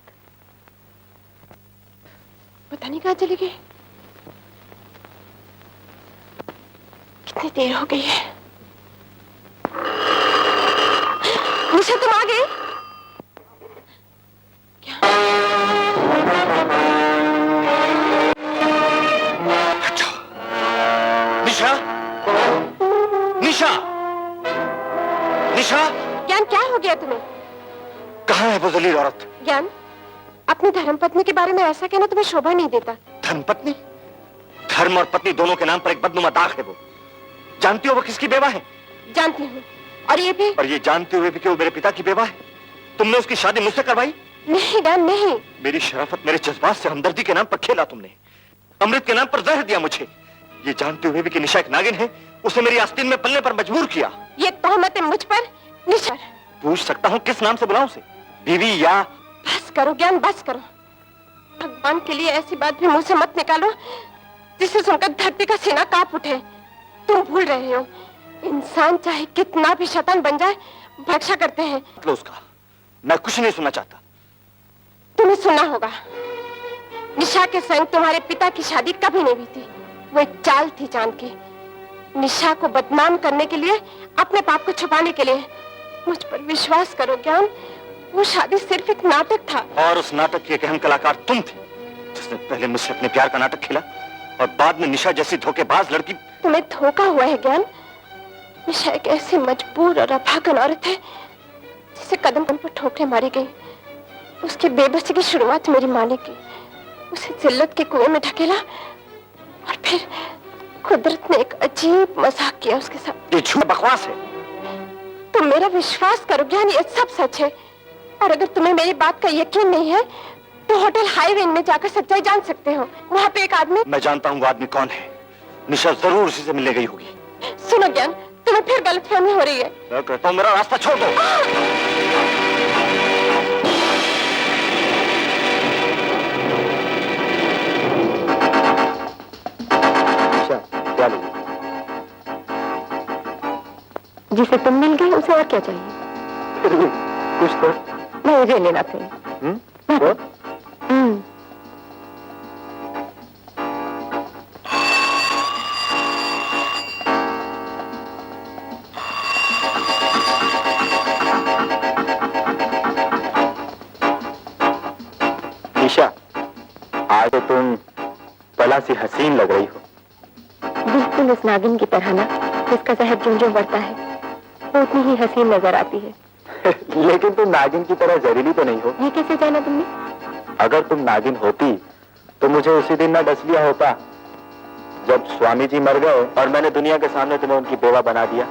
पता नहीं कहाँ चली गई। कितनी देर हो गई है। निशा, तुम आ गई? क्या? निशा, निशा, निशा, ज्ञान, क्या हो गया तुम्हें? कहाँ है वो जलील औरत? ज्ञान, अपनी धर्मपत्नी के बारे में ऐसा कहना तुम्हें शोभा नहीं देता। धर्मपत्नी? धर्म और पत्नी दोनों के नाम पर एक बदनुमा दाग है। वो जानती हो वो किसकी बेवा है? जानती हूँ। और ये भी? और ये जानते हुए भी कि वो मेरे पिता की बेवा है। तुमने उसकी शादी मुझसे करवाई? नहीं ज्ञान, नहीं। मेरी शराफत, मेरे जज्बात से हमदर्दी के नाम पर खेला तुमने। अमृत के नाम पर जहर दिया मुझे। ये जानते हुए भी कि निशा एक नागिन है, उसे मेरी आस्तीन में पलने पर मजबूर किया। ये तोहमत मुझ पर? निशा, पूछ सकता हूँ किस नाम से बुलाऊं उसे? बीवी या? बस करो ज्ञान, बस करो। भगवान के लिए ऐसी बात भी मुंह से मत निकालो जिसे सुनकर धरती का सीना कांप उठे। तुम भूल रहे हो, इंसान चाहे कितना भी शैतान बन जाए, भक्षा करते हैं। मतलब उसका मैं कुछ नहीं सुनना चाहता। तुम्हें सुनना होगा। निशा के संग तुम्हारे पिता की शादी कभी नहीं हुई थी। वो एक चाल थी चांद की, निशा को बदनाम करने के लिए, अपने पाप को छुपाने के लिए। मुझ पर विश्वास करो ज्ञान, वो शादी सिर्फ एक नाटक था। और उस नाटक की एक अहम कलाकार तुम थी, जिसने पहले मुझसे अपने प्यार का नाटक खेला और बाद में निशा जैसी धोखेबाज लड़की। तुम्हें धोखा हुआ है ज्ञान। निशा एक ऐसी मजबूर और अभागन औरत है जिसे कदम कदम पर ठोकरें मारी गई। उसकी बेबसी की शुरुआत मेरी माँ ने की। उसे जिल्लत के कुएं में ढकेला और फिर कुदरत ने एक अजीब मजाक किया उसके साथ। ये झूठ बकवास है। तुम मेरा विश्वास करो ज्ञान, ये सब सच है। और अगर तुम्हें मेरी बात का यकीन नहीं है तो होटल हाईवे में जाकर सच्चाई जान सकते हो। वहाँ पे एक आदमी। मैं जानता हूँ वो आदमी कौन है। निशा जरूर उसी से मिलने गई होगी। सुनो ज्ञान, तुम्हें फिर गलतफहमी हो रही है। मैं कहता हूँ मेरा रास्ता छोड़ दो। जिसे तुम मिल गए उसे और क्या चाहिए? फिर भी कुछ तो। मुझे लेना चाहिए। वो? निशा, आज तो तुम बला सी हसीन लग रही हो। बिल्कुल उस नागिन की तरह ना, जिसका जहर जो जो बढ़ता है वो उतनी ही हसीन नजर आती है। लेकिन तुम नागिन की तरह जहरीली तो नहीं हो। ये कैसे जाना तुमने? अगर तुम नागिन होती तो मुझे उसी दिन न डस लिया होता जब स्वामी जी मर गए और मैंने दुनिया के सामने तुम्हें उनकी बेवा बना दिया।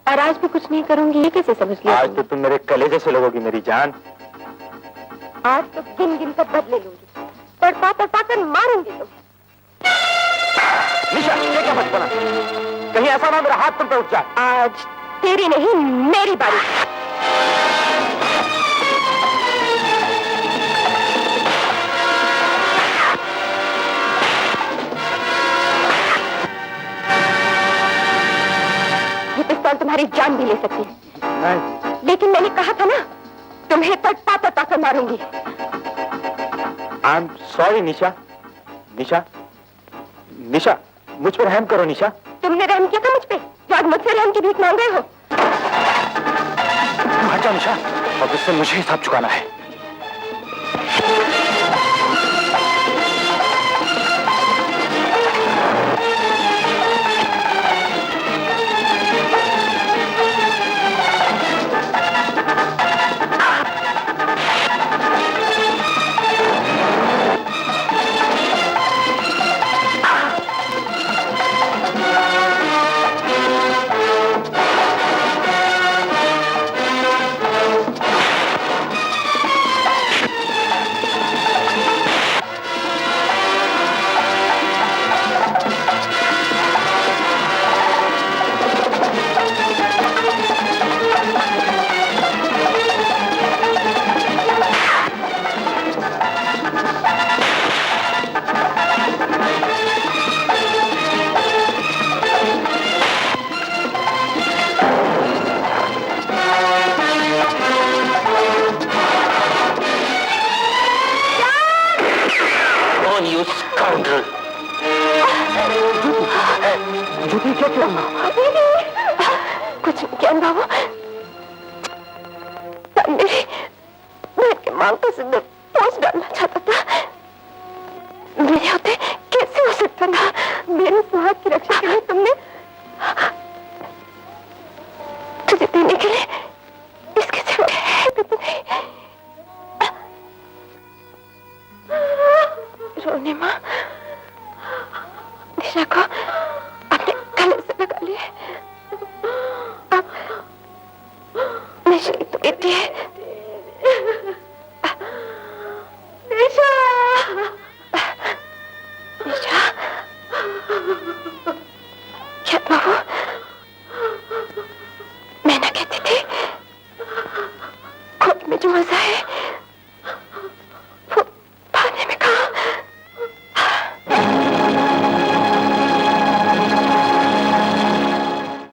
और आज भी कुछ नहीं करूंगी, ये कैसे समझ लिया? आज तो तुम मेरे कलेजे से लगोगी मेरी जान। आज तो गिन गिन कर बदले लूंगी, तड़पा तड़पा कर मारूंगी तुम्हें। निशा, ये क्या बचपना? कहीं ऐसा ना मेरा हाथ तुम पे उठ जाए। आज तेरी नहीं मेरी बारी। ये पिस्तौल तुम्हारी जान भी ले सकती है। नहीं। लेकिन मैंने कहा था ना, तुम्हें तड़पा तड़पा कर मारूंगी। आई एम सॉरी निशा। निशा, निशा, मुझ पर रहम करो निशा। तुमने रहम किया था मुझ पे, जो आज मुझसे रहम की भीख मांग रहे हो। हट जाओ निशा, अब इससे मुझे हिसाब चुकाना है। कुछ ज्ञान बाबू, मेरी बहन के मांग पर सिंदूर पोंछ डालना चाहता था। मेरे होते कैसे हो सकता था? मेरे सुहाग की रक्षा के लिए तुमने, तुझे देने के लिए इसके सिवा है भी नहीं। रोने माँ, निशा को अपने गले से लगा लिए। अब निशा तो बेटी है। निशा, निशा, क्या बाबू?